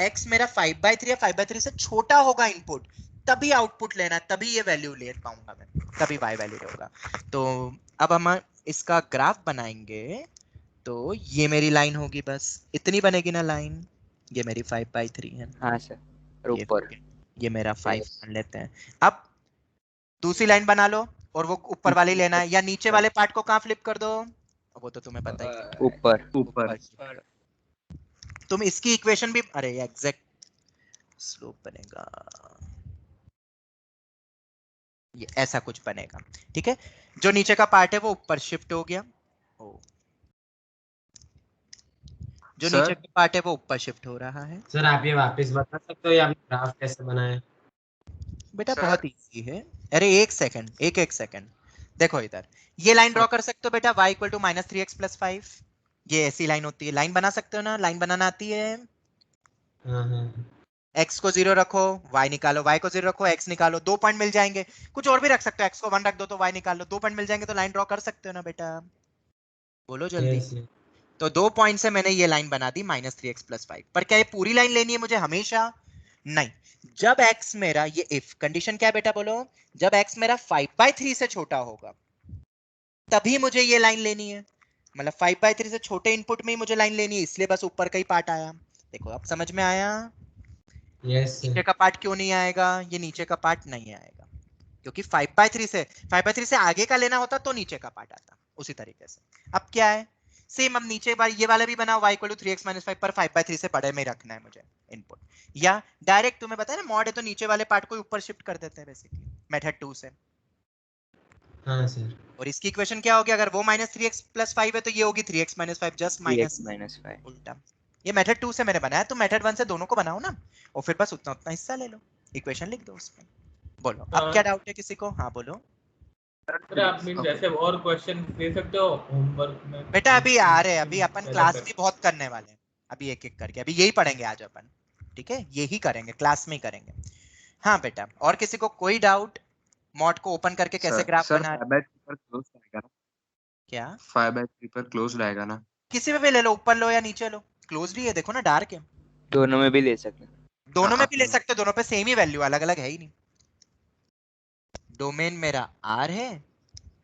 x मेरा 5/3 या 5/3 से छोटा होगा इनपुट, तभी आउटपुट लेना, तभी ये वैल्यू ले पाऊंगा मैं, तभी y वैल्यू होगा। तो अब हम इसका ग्राफ बनाएंगे, तो ये मेरी लाइन होगी, बस इतनी बनेगी ना लाइन। ये मेरी 5/3 है। हाँ सर, और ऊपर ये मेरा 5 मान लेते हैं। अब दूसरी लाइन बना लो, और वो ऊपर वाली लेना है, या नीचे वाले पार्ट को कहाँ फ्लिप कर दो, वो तो तुम्हें पता ही है। ऊपर तुम इसकी इक्वेशन भी, अरे एग्जैक्ट स्लोप बनेगा, ये ऐसा कुछ बनेगा। ठीक है, जो नीचे का पार्ट है वो ऊपर शिफ्ट हो गया। जो सर? नीचे का पार्ट है वो ऊपर शिफ्ट हो रहा है। सर आप ये वापस बता सकते हो ये आपने ग्राफ कैसे बनाया? बेटा सर? बहुत इजी है। अरे एक सेकंड, एक सेकंड, देखो इधर ये लाइन ड्रॉ कर सकते हो बेटा, y equal to -3x plus 5। ये ऐसी लाइन होती है, लाइन बना सकते हो ना, लाइन बनाना आती है। हाँ। x को 0 रखो, y निकालो, y को 0 रखो, x निकालो, 2 पॉइंट मिल जाएंगे। कुछ और भी रख सकते हो, x को 1 रख दो तो y निकाल लो, 2 पॉइंट मिल जाएंगे, तो लाइन ड्रॉ कर सकते हो ना बेटा। बोलो जल्दी। यस। तो 2 पॉइंट से मैंने ये लाइन बना दी -3x plus 5। पर क्या ये पूरी लाइन लेनी है मुझे हमेशा? नहीं। जब x मेरा, ये इफ कंडीशन क्या है बेटा, बोलो। जब x मेरा 5/3 से छोटा होगा, तभी मुझे ये लाइन लेनी है। मतलब 5/3 से छोटे इनपुट में ही मुझे लाइन लेनी है, इसलिए बस ऊपर का ही पार्ट आया। देखो अब समझ में आया? यस नीचे का पार्ट क्यों नहीं आएगा? ये नीचे का पार्ट नहीं आएगा क्योंकि 5/3 से आगे का लेना होता तो नीचे का पार्ट आता। उसी तरीके से अब क्या है, सेम, अब नीचे बार ये वाला भी बनाओ, y इक्वल टू 3x - 5 पर 5/3 से बड़े में रखना है मुझे इनपुट, या डायरेक्ट तुम्हें पता है ना मॉड है तो नीचे वाले पार्ट को ऊपर शिफ्ट कर देते हैं बेसिकली मेथड 2 से। हाँ सर। और इसकी इक्वेशन क्या होगी? अगर वो -3x plus 5 है तो ये होगी 3x - 5 जस्ट 3x माइनस - 5 उल्टा। ये मेथड 2 से मैंने बनाया, तो मेथड 1 से दोनों को बनाओ ना, और फिर बस उतना उतना हिस्सा ले लो, इक्वेशन लिख दो उसमें। बोलो अब क्या डाउट है किसी को? हाँ बोलो। सर आप मीन ऐसे और क्वेश्चन दे सकते हो होमवर्क में? बेटा अभी आ रहे हैं, अभी अपन क्लास में बहुत करने वाले हैं, अभी एक एक करके, अभी यही पढ़ेंगे आज अपन। ठीक है, यही करेंगे, क्लास में ही करेंगे। हाँ बेटा, और किसी को कोई डाउट? मॉड को ओपन करके कैसे ग्राफ बना? 5/3 पर क्लोज आएगा ना? क्या 5/3 पर क्लोज आएगा ना? किसी में भी ले लो, ऊपर लो या नीचे लो, क्लोज भी है देखो ना, डार्क है। दोनों में भी ले सकते हैं। दोनों में भी ले सकते हो, दोनों पे सेम ही वैल्यू, अलग अलग है ही नहीं। डोमेन मेरा R है,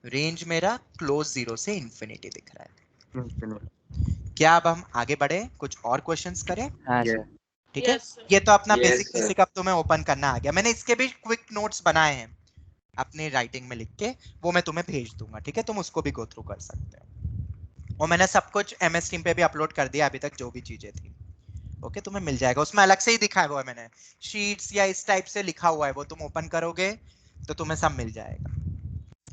रेंज मेरा क्लोज 0 से इंफिनिटी दिख रहा है। क्या अब हम आगे बढ़े, कुछ और क्वेश्चंस करें? हाँ सर। ठीक है, Yes, sir. ये तो अपना Yes, बेसिक अब तुम्हें ओपन करना आ गया। मैंने इसके भी क्विक नोट्स बनाए हैं अपनी राइटिंग में लिख के, वो मैं तुम्हें भेज दूंगा। ठीक है, तुम उसको भी गो थ्रू कर सकते हो, और मैंने सब कुछ MS टीम पे भी अपलोड कर दिया अभी तक, जो भी चीजें थी। ओके, तुम्हें मिल जाएगा, उसमें अलग से ही दिखा है वो है, मैंने शीट्स या इस टाइप से लिखा हुआ है, वो तुम ओपन करोगे तो तुम्हें सब मिल जाएगा।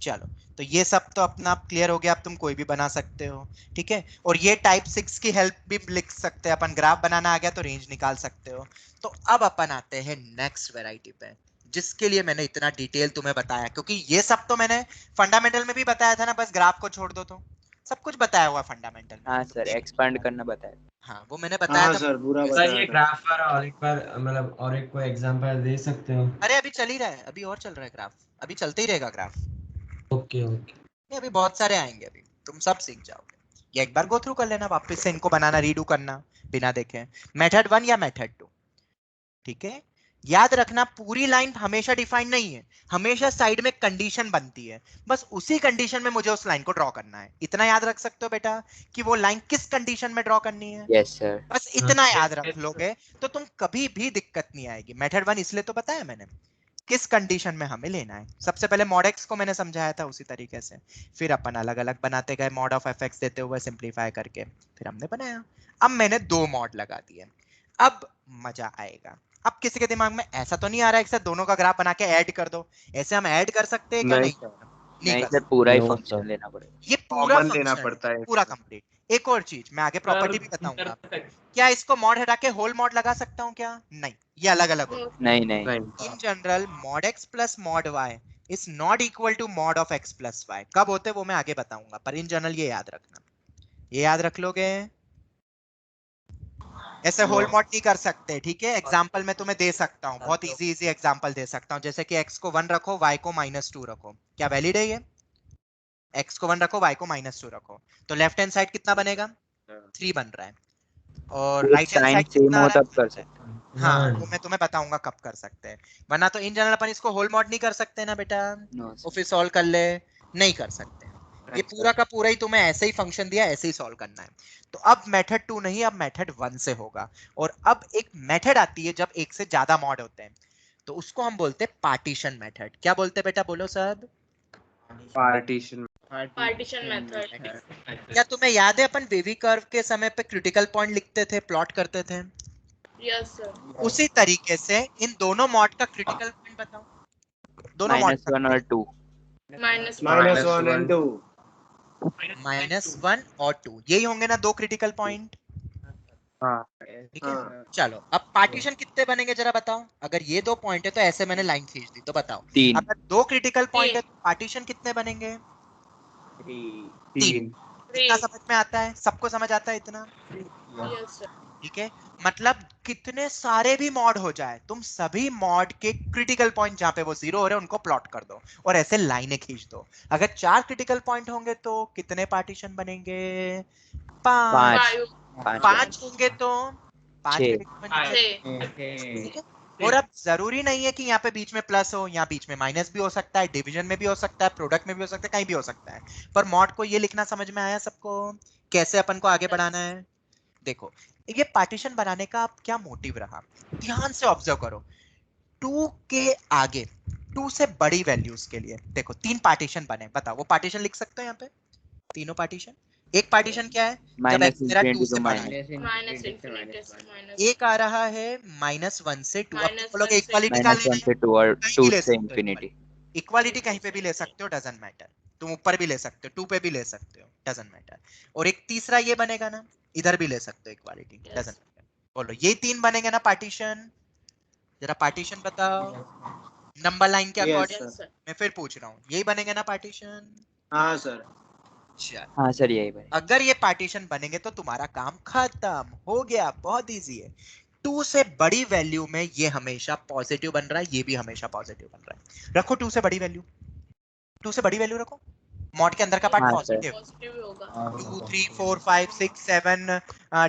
चलो, तो ये सब तो अपना क्लियर हो गया, अब तुम कोई भी बना सकते हो। ठीक है, और ये टाइप 6 की हेल्प भी लिख सकते हैं अपन, ग्राफ बनाना आ गया तो रेंज निकाल सकते हो। तो अब अपन आते हैं नेक्स्ट वैरायटी पे, जिसके लिए मैंने इतना डिटेल तुम्हें बताया, क्योंकि ये सब तो मैंने फंडामेंटल में भी बताया था ना, बस ग्राफ को छोड़ दो तो सब कुछ बताया हुआ फंडामेंटल में। हाँ सर, एक्सपांड करना बताया। हाँ, वो मैंने बताया हाँ था। सर, पूरा सर बताया ये था। ग्राफ पर और एक बार मतलब और एक को एग्जांपल दे सकते हो? अरे अभी चल ही रहा है, अभी और चल रहा है ग्राफ, अभी चलते ही रहेगा ग्राफ। ओके। ये अभी बहुत सारे आएंगे, अभी तुम सब सीख जाओगे। ये एक बार गो थ्रू कर लेना, वापस से इनको बनाना, रीडू करना बिना देखे, मेथड 1 या मेथड 2। ठीक है, याद रखना पूरी लाइन हमेशा डिफाइंड नहीं है, हमेशा साइड में कंडीशन बनती है, बस उसी कंडीशन में मुझे उस लाइन को ड्रॉ करना है। इतना याद रख सकते हो बेटा कि वो लाइन किस कंडीशन में ड्रॉ करनी है, यस सर। बस इतना याद रख लोगे तो तुम कभी भी दिक्कत नहीं आएगी। मेथड 1 इसलिए तो बताया मैंने किस कंडीशन में हमें लेना है। सबसे पहले मॉड एक्स को मैंने समझाया था उसी तरीके से, फिर अपन अलग अलग बनाते गए मॉड ऑफ एफ एक्स देते हुए सिंप्लीफाई करके, फिर हमने बनाया। अब मैंने 2 मॉड लगा दिए, अब मजा आएगा। अब किसी के दिमाग में ऐसा तो नहीं आ रहा है कि दोनों का ग्राफ बना के ऐड कर दो, ऐसे हम ऐड कर सकते हैं क्या? नहीं नहीं नहीं कर सर, सकते। पूरा ही No, फंक्शन sir. लेना पड़ेगा। ये पूरा कॉमन लेना फंक्शन पड़ता है पूरा कंप्लीट। एक और चीज मैं आगे प्रॉपर्टी भी बताऊंगा, क्या इसको मॉड हटा के होल मॉड लगा सकता हूँ क्या? नहीं, ये अलग अलग होता नहीं नहीं नहीं है। In general mod x plus mod y is not equal to mod of x plus y. कब होते वो मैं आगे बताऊंगा, पर इन जनरल ये याद रखना, ये याद रख लोगे। ऐसे होल मॉड नहीं कर सकते, ठीक है? एग्जांपल मैं तुम्हें दे सकता हूँ, बहुत इजी इजी एग्जांपल दे सकता हूँ, जैसे कि x को 1 रखो, y को -2 रखो। क्या वैलिड है ये? x को 1 रखो, y को -2 रखो, तो लेफ्ट हैंड साइड कितना बनेगा? 3 बन रहा है, और right hand sign side same कितना आ हो रहा तब कर है? सकते हैं। हाँ, वो मैं तुम्हें बताऊंगा कब कर सकते हैं, वरना तो इन जनरल अपन इसको होल मॉड नहीं कर सकते ना बेटा। No, वो फिर सॉल्व कर ले, नहीं कर सकते। ये पूरा का पूरा ही तुम्हें ऐसे ही फंक्शन दिया, ऐसे ही सॉल्व करना है। तो अब मेथड 2 नहीं, अब मेथड 1 से होगा। और अब एक मेथड आती है जब एक से ज्यादा मॉड होते हैं, तो उसको हम बोलते हैं पार्टीशन मेथड। क्या बोलते हैं बेटा, बोलो सब। पार्टीशन। Partition method. क्या तुम्हें याद है अपन वेवी कर्व के समय पे क्रिटिकल पॉइंट लिखते थे, प्लॉट करते थे? Yes sir. उसी तरीके से इन दोनों मॉड का क्रिटिकल पॉइंट बताओ, दोनों मॉड -1 और 2। -1 and 2 -1 और 2 यही होंगे ना दो क्रिटिकल पॉइंट, हाँ ठीक है? चलो अब पार्टीशन कितने बनेंगे जरा बताओ। अगर ये 2 पॉइंट है तो ऐसे मैंने लाइन खींच दी, तो बताओ 3। अगर 2 क्रिटिकल पॉइंट है तो पार्टीशन कितने बनेंगे? 3। इतना समझ में आता है? सबको समझ आता है इतना? Yes sir. ठीक है, मतलब कितने सारे भी मॉड हो जाए, तुम सभी मॉड के क्रिटिकल पॉइंट जहां पे वो 0 हो रहे हैं उनको प्लॉट कर दो और ऐसे लाइनें खींच दो। अगर 4 क्रिटिकल पॉइंट होंगे तो कितने पार्टीशन बनेंगे? 5। 5 होंगे तो 5 6। ठीक है। और अब जरूरी नहीं है कि यहाँ पे बीच में प्लस हो, यहाँ बीच में माइनस भी हो सकता है, डिवीजन में भी हो सकता है, प्रोडक्ट में भी हो सकता है, कहीं भी हो सकता है। पर मॉड को ये लिखना समझ में आया सबको, कैसे अपन को आगे बढ़ाना है? देखो, ये पार्टीशन बनाने का अब क्या मोटिव रहा, ध्यान से ऑब्जर्व करो। 2 के आगे 2 से बड़ी वैल्यूज के लिए देखो 3 पार्टीशन बने, बताओ वो पार्टीशन लिख सकते हो यहाँ पे? तीनों पार्टीशन। एक पार्टीशन क्या है? जब x मेरा 2 से बड़ा है। माइनस इनफिनिटी से माइनस। एक आ रहा है -1 से 2। अब तुम लोग इक्वालिटी का -1 लेना से है, 2 और कहीं 2 भी ले से सकते हो इंफिनिटी। इक्वालिटी कहीं पे भी ले सकते हो, डजंट मैटर। तुम ऊपर भी ले सकते हो, 2 पे भी ले सकते हो, डजंट मैटर। और एक तीसरा ये बनेगा ना, इधर भी ले सकते हो इक्वालिटी, डजंट मैटर। बोलो ये 3 बनेंगे ना पार्टीशन? जरा पार्टीशन बताओ नंबर लाइन के Yes, अकॉर्डिंग। sir. मैं फिर पूछ रहा हूँ, यही बनेंगे ना पार्टीशन? हाँ सर। चल, हाँ सर यही भाई। अगर ये पार्टीशन बनेंगे तो तुम्हारा काम खत्म हो गया, बहुत इजी है। 2 से बड़ी वैल्यू में ये हमेशा पॉजिटिव बन रहा है, ये भी हमेशा पॉजिटिव बन रहा है। रखो 2 से बड़ी वैल्यू, 2 से बड़ी वैल्यू रखो, मॉड के अंदर का पार्ट हाँ, पॉजिटिव। पॉजिटिव होगा। 2 3 4 5 6 7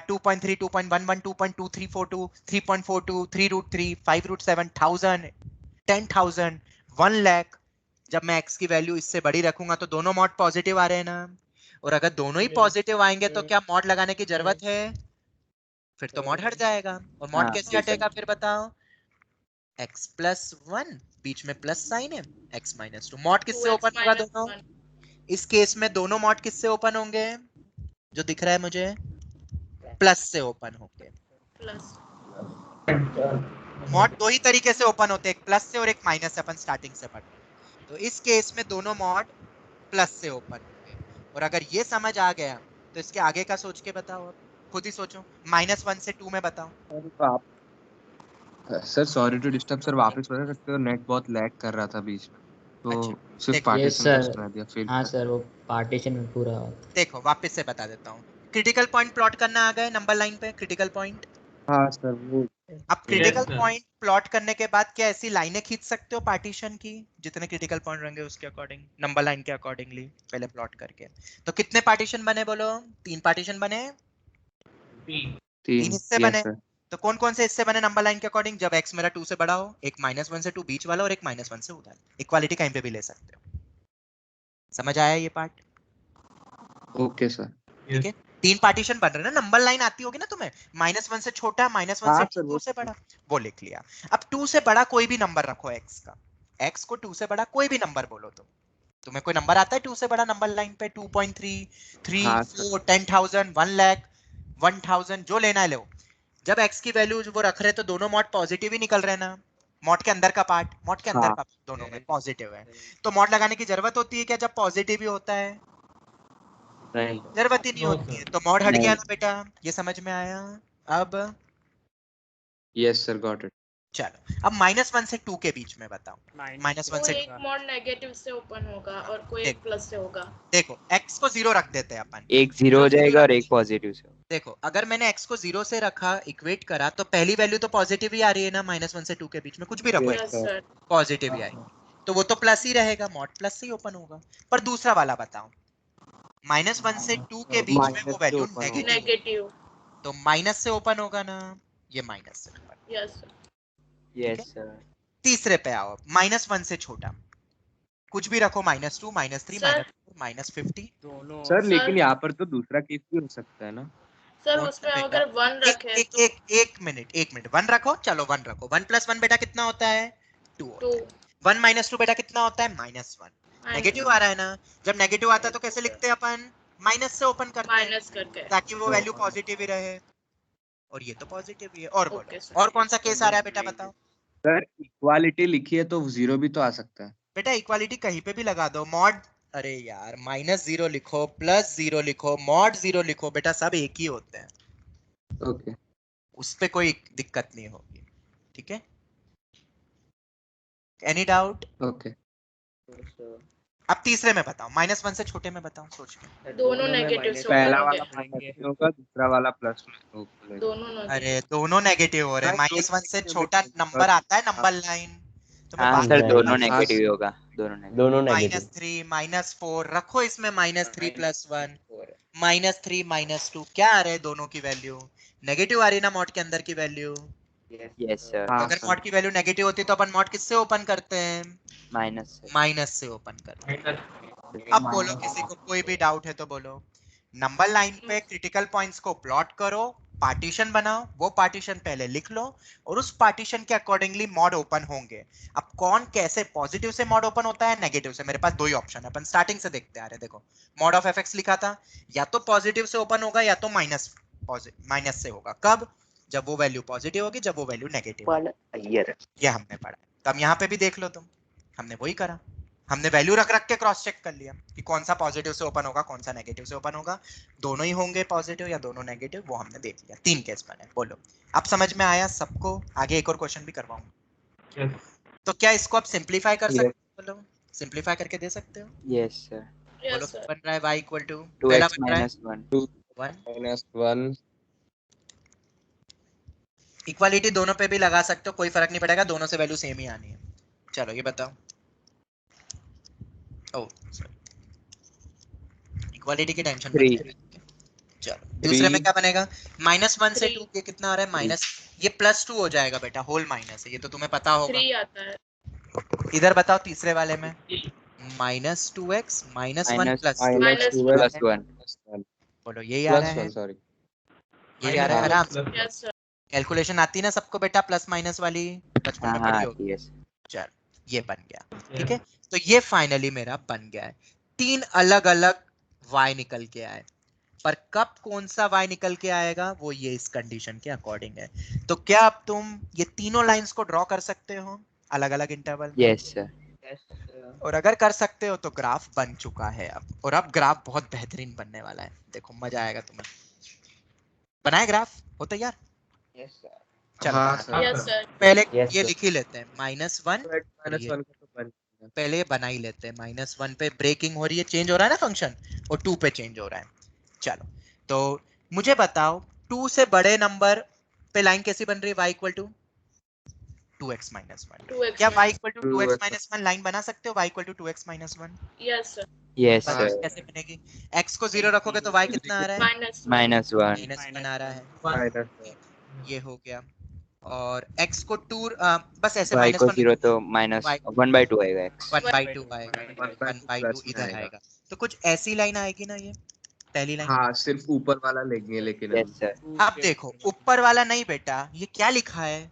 2.3 2.11 2.2342 3.42 3√3 5√7 1000 10,000 1 लाख। जब मैं x की वैल्यू इससे बड़ी रखूंगा तो दोनों मॉड पॉजिटिव आ रहे हैं ना, और अगर दोनों ही पॉजिटिव आएंगे तो क्या मॉड लगाने की जरूरत है? फिर तो मॉड हट जाएगा। और मॉड हाँ, कैसे हटेगा फिर बताओ? x प्लस 1 बीच में प्लस साइन है, x माइनस 2। मॉड किससे 2x ओपन होगा minus दोनों? 1 इस केस में दोनों मॉड किससे ओपन होंगे? जो दिख रहा है मुझे, प्लस से ओपन होंगे। प्लस। मॉड दो ही तरीके से ओपन होते हैं, एक प्लस से और एक माइनस से, अपन स्टार्टिंग से पढ़ रहे हैं। तो इस केस में दोनों मॉड प्लस से ओपन होंगे। और अगर ये समझ आ गया तो इसके आगे का सोच के बताओ, अब खुद ही सोचो। -1 से 2 में बताओ। Sir sorry to disturb sir, वापस बता सकते हो? नेट बहुत लैग कर रहा था बीच में, तो सिर्फ देखो, पार्टीशन सर। का सुना दिया फिर। हाँ सर, वो पार्टीशन में पूरा। देखो वापस से बता देता हूँ। क्रिटिकल पॉइंट प्लॉट करना आ गए नंबर लाइन पे, क्रिटिकल पॉइंट। हाँ सर वो अब क्रिटिकल sir. पॉइंट प्लॉट करने के बाद क्या ऐसी लाइनें खींच सकते हो पार्टीशन की, जितने क्रिटिकल पॉइंट रहेंगे उसके अकॉर्डिंग, नंबर लाइन के अकॉर्डिंगली पहले प्लॉट करके। तो कितने पार्टीशन बने बोलो? 3 पार्टीशन बने, 3 3। हिस्से यस बने। सर। तो कौन कौन से इससे बने नंबर लाइन के अकॉर्डिंग? जब x मेरा 2 से बड़ा हो, एक -1 से 2 बीच वाला और एक -1 से उधर। इक्वालिटी कहीं पे भी ले सकते हो। समझ आया ये पार्ट? Okay sir. ठीक है, 3 पार्टीशन बन रहे हैं ना, नंबर लाइन आती होगी ना तुम्हें, -1 से छोटा, -1 से 2 से बड़ा, वो लिख लिया। अब 2 से बड़ा कोई भी नंबर रखो x का, x को 2 से बड़ा कोई भी नंबर बोलो तुम। तुम्हें कोई नंबर आता है 2 से बड़ा नंबर लाइन पे? 2.3, 3, 4, 10,000, 1 लाख, 1000, जो लेना है लो। जब x की वैल्यू वो रख रहे तो दोनों मॉड पॉजिटिव ही निकल रहे ना, मॉड के अंदर का पार्ट, मॉड के अंदर का दोनों में पॉजिटिव है, तो मॉड लगाने की जरूरत होती है क्या जब पॉजिटिव ही होता है? नहीं। जरूरत ही नहीं होती है, तो मॉड हट गया ना बेटा। ये समझ में आया? अब यस सर, गॉट इट। चलो, अब -1 से 2 के बीच में बताओ। -1 से कोई एक मॉड नेगेटिव से ओपन होगा और कोई एक प्लस से होगा। देखो x को 0 रख देते हैं अपन। एक 0 हो जाएगा और एक पॉजिटिव से। देखो, अगर मैंने x को 0 से रखा, इक्वेट करा, तो पहली वैल्यू तो पॉजिटिव ही आ रही है ना, -1 से 2 के बीच में कुछ भी रखो यस सर। पॉजिटिव ही आएगी, तो वो तो प्लस ही रहेगा, मॉड प्लस से ही ओपन होगा। पर दूसरा वाला बताओ, -1 से 2 के बीच में वो वैल्यू नेगेटिव, तो माइनस से ओपन होगा ना, ये माइनस से open. Yes sir. Yes sir. तीसरे पे आओ, -1 से छोटा कुछ भी रखो, -2, -3, सर। -50। दोनों सर लेकिन यहाँ पर तो दूसरा केस भी हो सकता है ना। सर कौन उसमें सा अगर बेटा? 1 रखे तो एक मिनट 1 रखो, चलो 1 रखो। 1 + 1 बेटा कितना होता है? 2 होता 2 है। 1 - 2 बेटा कितना होता है? -1। नेगेटिव आ रहा है ना, जब नेगेटिव आता है तो कैसे लिखते हैं अपन? माइनस से ओपन करते हैं माइनस करके। ताकि वो वैल्यू पॉजिटिव ही रहे, और ये तो पॉजिटिव ही है। और बोलो, ओके सर। और कौन सा केस आ रहा है बेटा बताओ? सर इक्वालिटी लिखी है तो 0 भी तो आ सकता है। बेटा इक्वालिटी कहीं पे भी लगा दो, मॉड, अरे यार -0 लिखो, +0 लिखो, मॉड 0 लिखो, बेटा सब एक ही होते हैं, ओके। उस पे कोई दिक्कत नहीं होगी। ठीक है, एनी डाउट? ओके। अब तीसरे में बताओ, -1 से छोटे में बताओ सोच के। दोनों नेगेटिव से पहला ओपन वाला होंगे। माइनस में होगा, दूसरा वाला प्लस में होगा। दोनों नेगेटिव। अरे दोनों नेगेटिव हो रहे हैं, -1 से छोटा नंबर आता है नंबर लाइन, तो हाँ सर, दोनों नेगेटिव ही होगा, दोनों नेगेटिव। दोनों नेगेटिव। -3, -4 रखो इसमें, -3 + 1, -3 -2 क्या आ रहे हैं दोनों की वैल्यू? नेगेटिव आ रही है ना मॉड के अंदर की वैल्यू। Yes sir. तो अगर मॉड की वैल्यू नेगेटिव होती है तो अपन मॉड किससे ओपन करते हैं? माइनस से। माइनस से ओपन करते हैं। अब बोलो, किसी को कोई भी डाउट है तो बोलो। नंबर लाइन पे क्रिटिकल पॉइंट्स को प्लॉट करो, पार्टीशन बनाओ, वो पार्टीशन पहले लिख लो, और उस पार्टीशन के अकॉर्डिंगली मॉड ओपन होंगे। अब कौन कैसे पॉजिटिव से मॉड ओपन होता है, नेगेटिव से? मेरे पास दो ही ऑप्शन है, अपन स्टार्टिंग से देखते आ रहे हैं। देखो, मॉड ऑफ एफ लिखा था, या तो पॉजिटिव से ओपन होगा या तो माइनस से होगा। कब? जब वो वैल्यू पॉजिटिव होगी, जब वो वैल्यू नेगेटिव होगी। ये हमने पढ़ा। तब यहाँ पे भी देख लो तुम, हमने वही करा, हमने वैल्यू रख रख के क्रॉस चेक कर लिया कि कौन सा पॉजिटिव से ओपन होगा, कौन सा नेगेटिव से ओपन होगा। दोनों ही होंगे पॉजिटिव या दोनों नेगेटिव, वो हमने देख लिया। 3 केस बने। बोलो, अब समझ में आया सबको? आगे एक और क्वेश्चन भी करवाऊंगा। तो क्या इसको आप सिंपलीफाई कर सकते हो? बोलो, सिंपलीफाई करके दे सकते हो? Yes sir. बोलो, यस सर। बन रहा है y equal to 2x - 1। 1 equality दोनों पे भी लगा सकते हो, कोई फर्क नहीं पड़ेगा, दोनों से वैल्यू सेम ही आनी है। चलो ये बताओ। ओ इक्वालिटी की टेंशन मत लो। चलो दूसरे में क्या बनेगा? -1 से 2 ये कितना आ रहा है? माइनस, ये +2 हो जाएगा बेटा, होल माइनस है, ये तो तुम्हें पता होगा। 3 आता है। इधर बताओ तीसरे वाले में, -2x - 1 + 1 बोलो यही आ रहा है, सॉरी। यही आ रहा है आराम से। Yes sir. कैलकुलेशन आती है ना सबको बेटा, प्लस माइनस वाली, बचपन में पढ़ी होगी। यस। चलो ये बन गया, ठीक है। तो ये फाइनली मेरा बन गया है। 3 अलग अलग y निकल के आए, पर कब कौन सा y निकल के आएगा वो ये इस कंडीशन के अकॉर्डिंग है। तो क्या अब तुम ये तीनों लाइंस को ड्रॉ कर सकते हो अलग अलग इंटरवल? Yes sir. और अगर कर सकते हो तो ग्राफ बन चुका है अब, और अब ग्राफ बहुत बेहतरीन बनने वाला है, देखो मजा आएगा तुम्हें। बनाए ग्राफ? हो तैयार? चलो यस सर। पहले Yes, ये sir. लिख ही लेते हैं, -1 पहले ये बना ही लेते हैं। -1 पे ब्रेकिंग हो रही है, चेंज हो रहा है ना फंक्शन, और 2 पे चेंज हो रहा है। चलो तो मुझे बताओ, 2 से बड़े नंबर पे लाइन कैसी बन रही है? y equal to 2x - 1। क्या y equal to 2x - 1 line बना सकते हो? y equal to 2x - 1 yes sir. Yes बताओ सर। कैसे बनेगी? x को 0 रखोगे तो y कितना आ रहा है? -1 -1 -1 आ रहा है। ये हो गया, और x को 2 बस ऐसे y माइनस को 1 0 तो माइनस y 1/2 आएगा x। 1/2 आएगा, 1/2 1/2 प्लस में इधर आएगा। आएगा। तो कुछ ऐसी लाइन आएगी ना, ये पहली लाइन। हाँ सिर्फ ऊपर वाला लेंगे लेकिन यस हम सर। अब देखो ऊपर वाला नहीं बेटा, ये क्या लिखा है?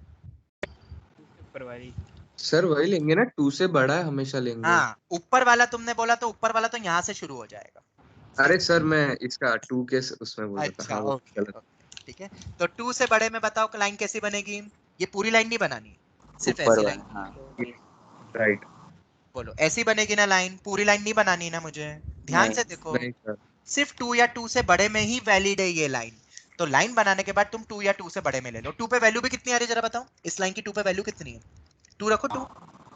ऊपर वाली सर वही लेंगे ना, 2 से बड़ा है हमेशा लेंगे। हाँ ऊपर वाला तुमने बोला, तो ऊपर वाला तो यहाँ से शुरू हो जाएगा। अरे सर मैं इसका 2 के उसमें बोल रहा था। अच्छा हाँ वो ओके गलत। ठीक है। तो 2 से बड़े में बताओ लाइन कैसी बनेगी? ये पूरी लाइन नहीं बनानी, सिर्फ ऊपर ऐसी वाला, लाइन। हाँ राइट। बोलो ऐसी बनेगी ना लाइन, पूरी लाइन नहीं बनानी ना मुझे, ध्यान नहीं। से देखो। नहीं सर। सिर्फ 2 या 2 से बड़े में ही वैलिड है ये लाइन। तो लाइन बनाने के बाद तुम 2 या 2 से बड़े में ले लो। 2 पे वैल्यू भी कितनी आ रही है जरा बताओ, इस लाइन की 2 पे वैल्यू कितनी है? 2 रखो,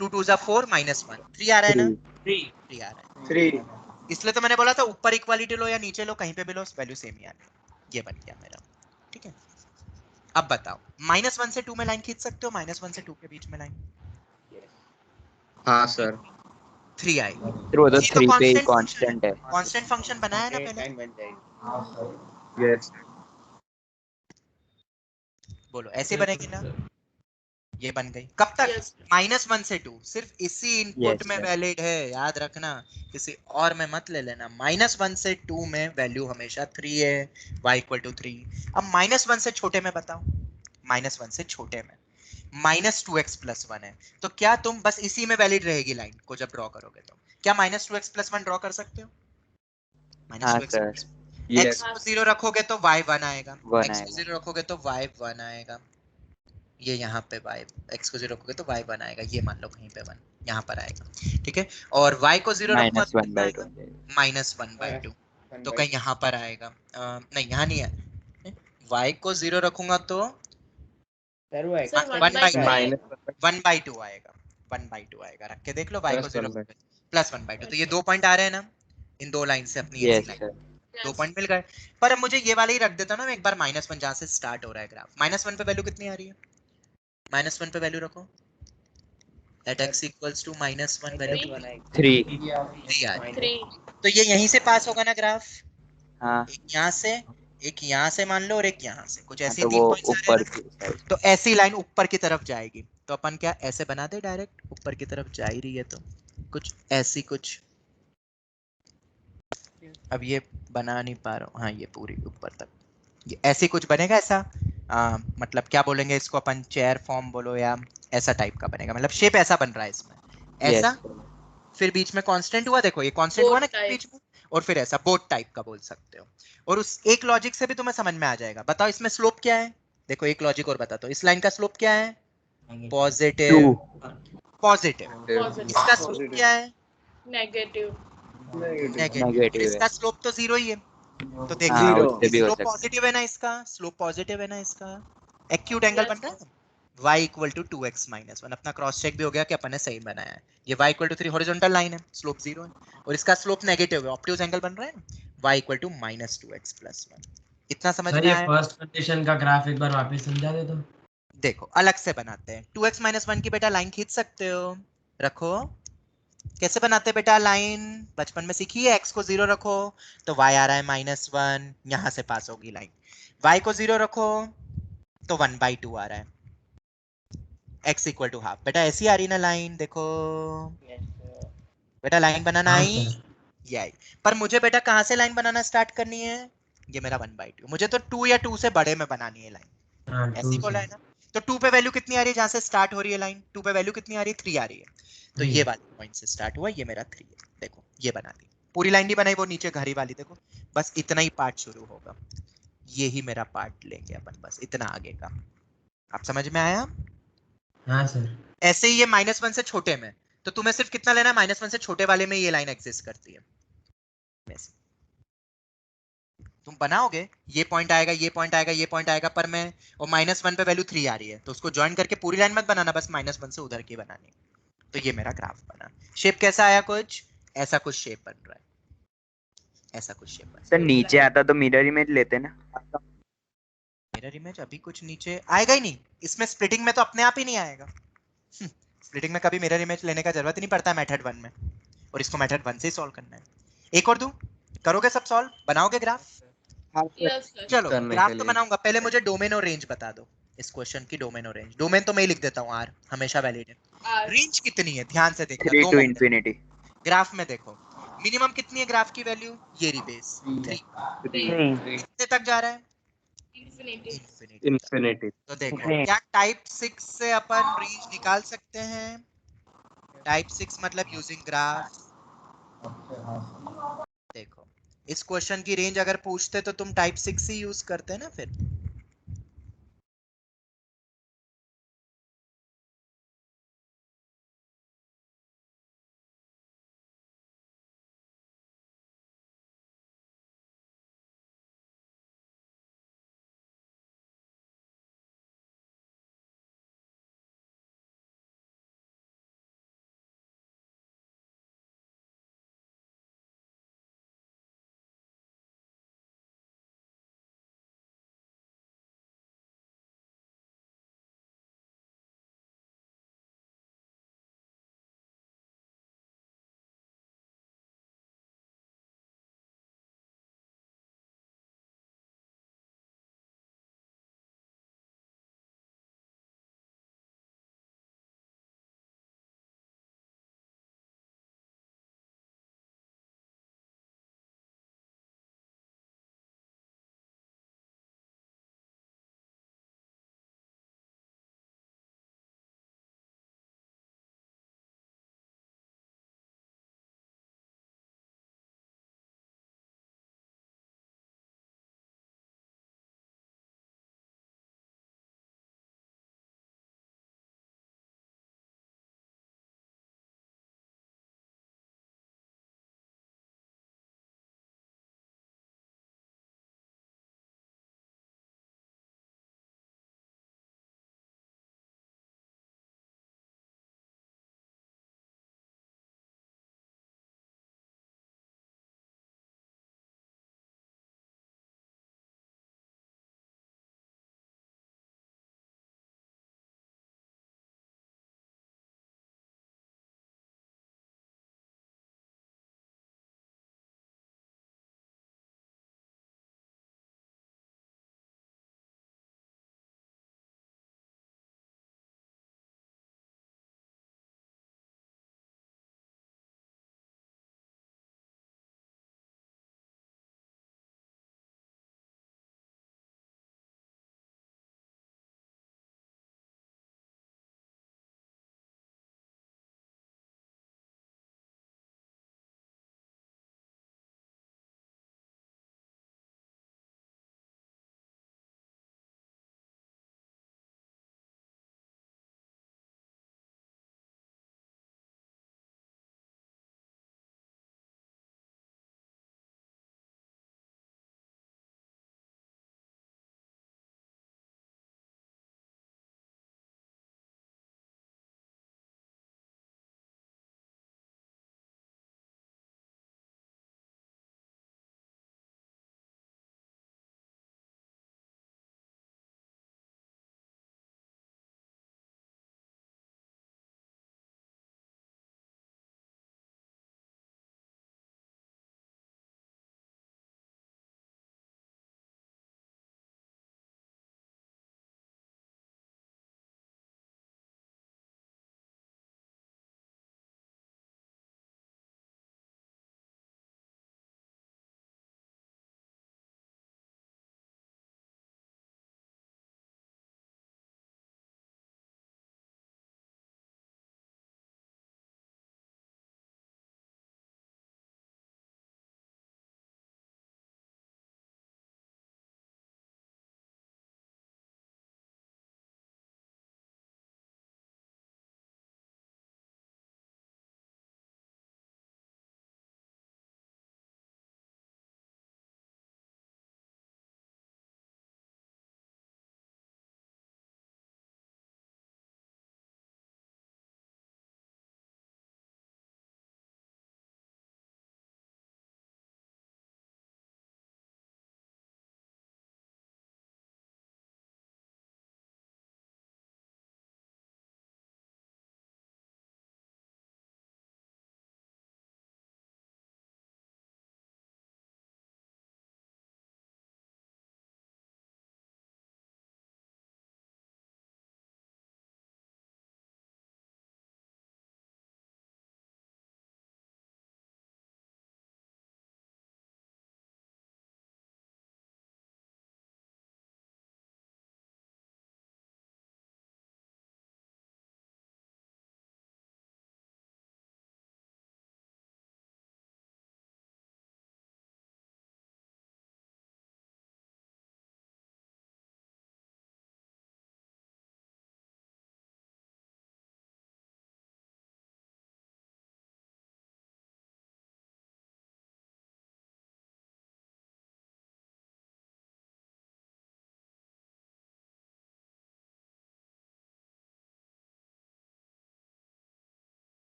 2 2 जा 4 माइनस 1 3 आ रहा है ना? 3 आ रहा है। 3 इसलिए तो मैंने बोला था ऊपर इक्वालिटी लो या नीचे लो, कहीं पे भी लो वैल्यू सेम ही आनी। ये बन गया मेरा, ठीक है। अब बताओ -1 से 2 में लाइन खींच सकते हो? -1 से 2 के बीच में लाइन हाँ सर। 3 आई। फिर वो तो ये तो 3 पे ही कांस्टेंट कांस्टेंट है। कांस्टेंट फंक्शन बनाया ना पहले। लाइन बन जाएगी। यस। बोलो ऐसे बनेगी ना, ये बन गई। कब तक? Yes. -1 से 2 सिर्फ इसी इनपुट Yes, में sir. वैलिड है, याद रखना, किसी और में मत ले लेना। -1 से 2 में वैल्यू हमेशा 3 है, y = 3। अब -1 से छोटे में बताओ, -1 से छोटे में -2x + 1 है, तो क्या तुम बस इसी में वैलिड रहेगी लाइन को जब ड्रॉ करोगे तो? क्या -2x + 1 ड्रॉ कर सकते हो? हाँ -2x सर। x को 0 रखोगे तो y 1 आएगा, 1 x को आएगा। 0 रखोगे तो y 1 आएगा। ये यहाँ पे y x को 0 रखोगे तो y 1 आएगा, ये मान लो कहीं पे 1 यहाँ पर आएगा, ठीक है। और y को 0 रखूंगा तो कितना आएगा? -1/2, तो कहीं यहाँ पर आएगा। नहीं यहाँ नहीं है। y को 0 रखूंगा तो सर वो Sir, 1/2 माइनस 1/2 आएगा, 1/2 आएगा। रख के देख लो, y को प्लस 0 1/2। प्लस 1/2, तो ये 2 पॉइंट आ रहे हैं ना इन दो लाइन से अपनी ऐसी Yes, लाइन। sir. 2 पॉइंट मिल गए। पर अब मुझे ये वाला ही रख देता हूं ना मैं एक बार, -1 जहां से स्टार्ट हो रहा है ग्राफ। -1 पे वैल्यू कितनी आ रही है? -1 पे वैल्यू रखो, at x = -1 वैल्यू 3. 3 आ रही है। 3. तो ये यहीं से पास होगा ना ग्राफ, हाँ। एक यहाँ से मान लो और एक यहाँ से, कुछ ऐसे तो 3 वो पॉइंट्स आ रहे ऊपर हैं की ना। साइड। तो ऐसी लाइन ऊपर की तरफ जाएगी, तो अपन क्या ऐसे बना दे डायरेक्ट, ऊपर की तरफ जा ही रही है तो कुछ ऐसी कुछ। अब ये बना नहीं पा रहा हूँ, हाँ ये पूरी ऊपर तक ये ऐसी कुछ बनेगा ऐसा। मतलब क्या बोलेंगे इसको अपन, चेयर फॉर्म बोलो या ऐसा टाइप का बनेगा, मतलब शेप ऐसा बन रहा है इसमें, ऐसा। Yes, sir. फिर बीच में कांस्टेंट हुआ, देखो ये कांस्टेंट हुआ ना Boat type. बीच में, और फिर ऐसा बोट टाइप का बोल सकते हो। और उस एक लॉजिक से भी तुम्हें समझ में आ जाएगा। बताओ इसमें स्लोप क्या है? देखो एक लॉजिक और बताता हूँ, इस लाइन का स्लोप क्या है? पॉजिटिव। 2. पॉजिटिव। Positive. इसका स्लोप क्या है? Negative. नेगेटिव। Negative है। इसका स्लोप तो 0 ही है। तो देखो हाँ, उससे भी हो स्लोप सकता है। पॉजिटिव है ना, इसका स्लोप पॉजिटिव है ना, इसका एक्यूट एंगल Yes. बन रहा है। y = 2x - 1, अपना क्रॉस चेक भी हो गया कि अपन ने सही बनाया है। ये y = 3 हॉरिजॉन्टल लाइन है, स्लोप 0 है, और इसका स्लोप नेगेटिव है, ऑब्ट्यूज एंगल बन रहा है ना, y = -2x + 1। इतना समझ सर में ये आया? फर्स्ट कंडीशन का ग्राफ एक बार वापस समझा दे तो। देखो अलग से बनाते हैं। 2x - 1 की बेटा लाइन खींच सकते हो, रखो। कैसे बनाते हैं बेटा लाइन? बचपन में सीखी है, x को 0 रखो तो y आ रहा है -1, यहां से पास होगी लाइन। y को 0 रखो तो 1/2 आ रहा है, x = ½ बेटा ऐसी आ रही ना लाइन, देखो बेटा लाइन बनाना हाँ आई, सर। ये आई। पर मुझे बेटा कहां से लाइन बनाना स्टार्ट करनी है? ये मेरा 1/2, मुझे तो 2 या 2 से बड़े में बनानी है लाइन। हाँ ऐसी 2 बोला से है ना। तो 2 पे वैल्यू कितनी आ रही है जहां से स्टार्ट हो रही है लाइन? 2 पे वैल्यू कितनी आ रही है? 3 आ रही है। तो 3। ये वाली पॉइंट से स्टार्ट हुआ, ये मेरा 3 है। देखो ये बना दी, पूरी लाइन नहीं बनाई, वो नीचे घरी वाली देखो, बस इतना ही पार्ट शुरू होगा, ये ही मेरा पार्ट लेंगे अपन, बस इतना आगे का। आप समझ में आया? हाँ सर। ऐसे ही ये -1 से छोटे में, तो तुम्हें सिर्फ कितना लेना है? -1 से छोटे वाले में ये लाइन एग्जिस्ट करती है। तुम बनाओगे, ये पॉइंट आएगा, ये पॉइंट आएगा, ये पॉइंट आएगा, पर मैं और -1 पे वैल्यू 3 आ रही है, तो उसको ज्वाइन करके पूरी लाइन मत बनाना, बस -1 से उधर की बनानी। तो ये मेरा ग्राफ बना। शेप कैसा आया? कुछ ऐसा कुछ शेप बन रहा है, ऐसा कुछ शेप बन सर नीचे आता तो मिरर इमेज लेते ना। मिरर इमेज अभी कुछ नीचे आएगा ही नहीं, इसमें स्प्लिटिंग में तो अपने आप ही नहीं आएगा। स्प्लिटिंग में कभी मिरर इमेज लेने का जरूरत ही नहीं पड़ता है मेथड 1 में, और इसको मेथड 1 से ही सॉल्व करना है। एक और दूं, करोगे सब सॉल्व, बनाओगे ग्राफ? प्लस चलो करने ग्राफ के तो लिए। बनाऊंगा, पहले मुझे डोमेन और रेंज बता दो इस क्वेश्चन की। डोमेन और रेंज, डोमेन तो मैं ही लिख देता हूँ R, हमेशा वैलिड है। आर रेंज कितनी है ध्यान से देखना, 3 दो to मिनट infinity. ग्राफ में देखो। मिनिमम कितनी है ग्राफ की वैल्यू, ये रही बेस 3, 3. कितने तक जा रहा है, इंफिनिटी इंफिनिटी। इन्फिनिटी। तो देखो क्या टाइप 6 से अपन रेंज निकाल सकते हैं, टाइप 6 मतलब यूजिंग ग्राफ। देखो इस क्वेश्चन की रेंज अगर पूछते तो तुम टाइप 6 ही यूज करते ना फिर।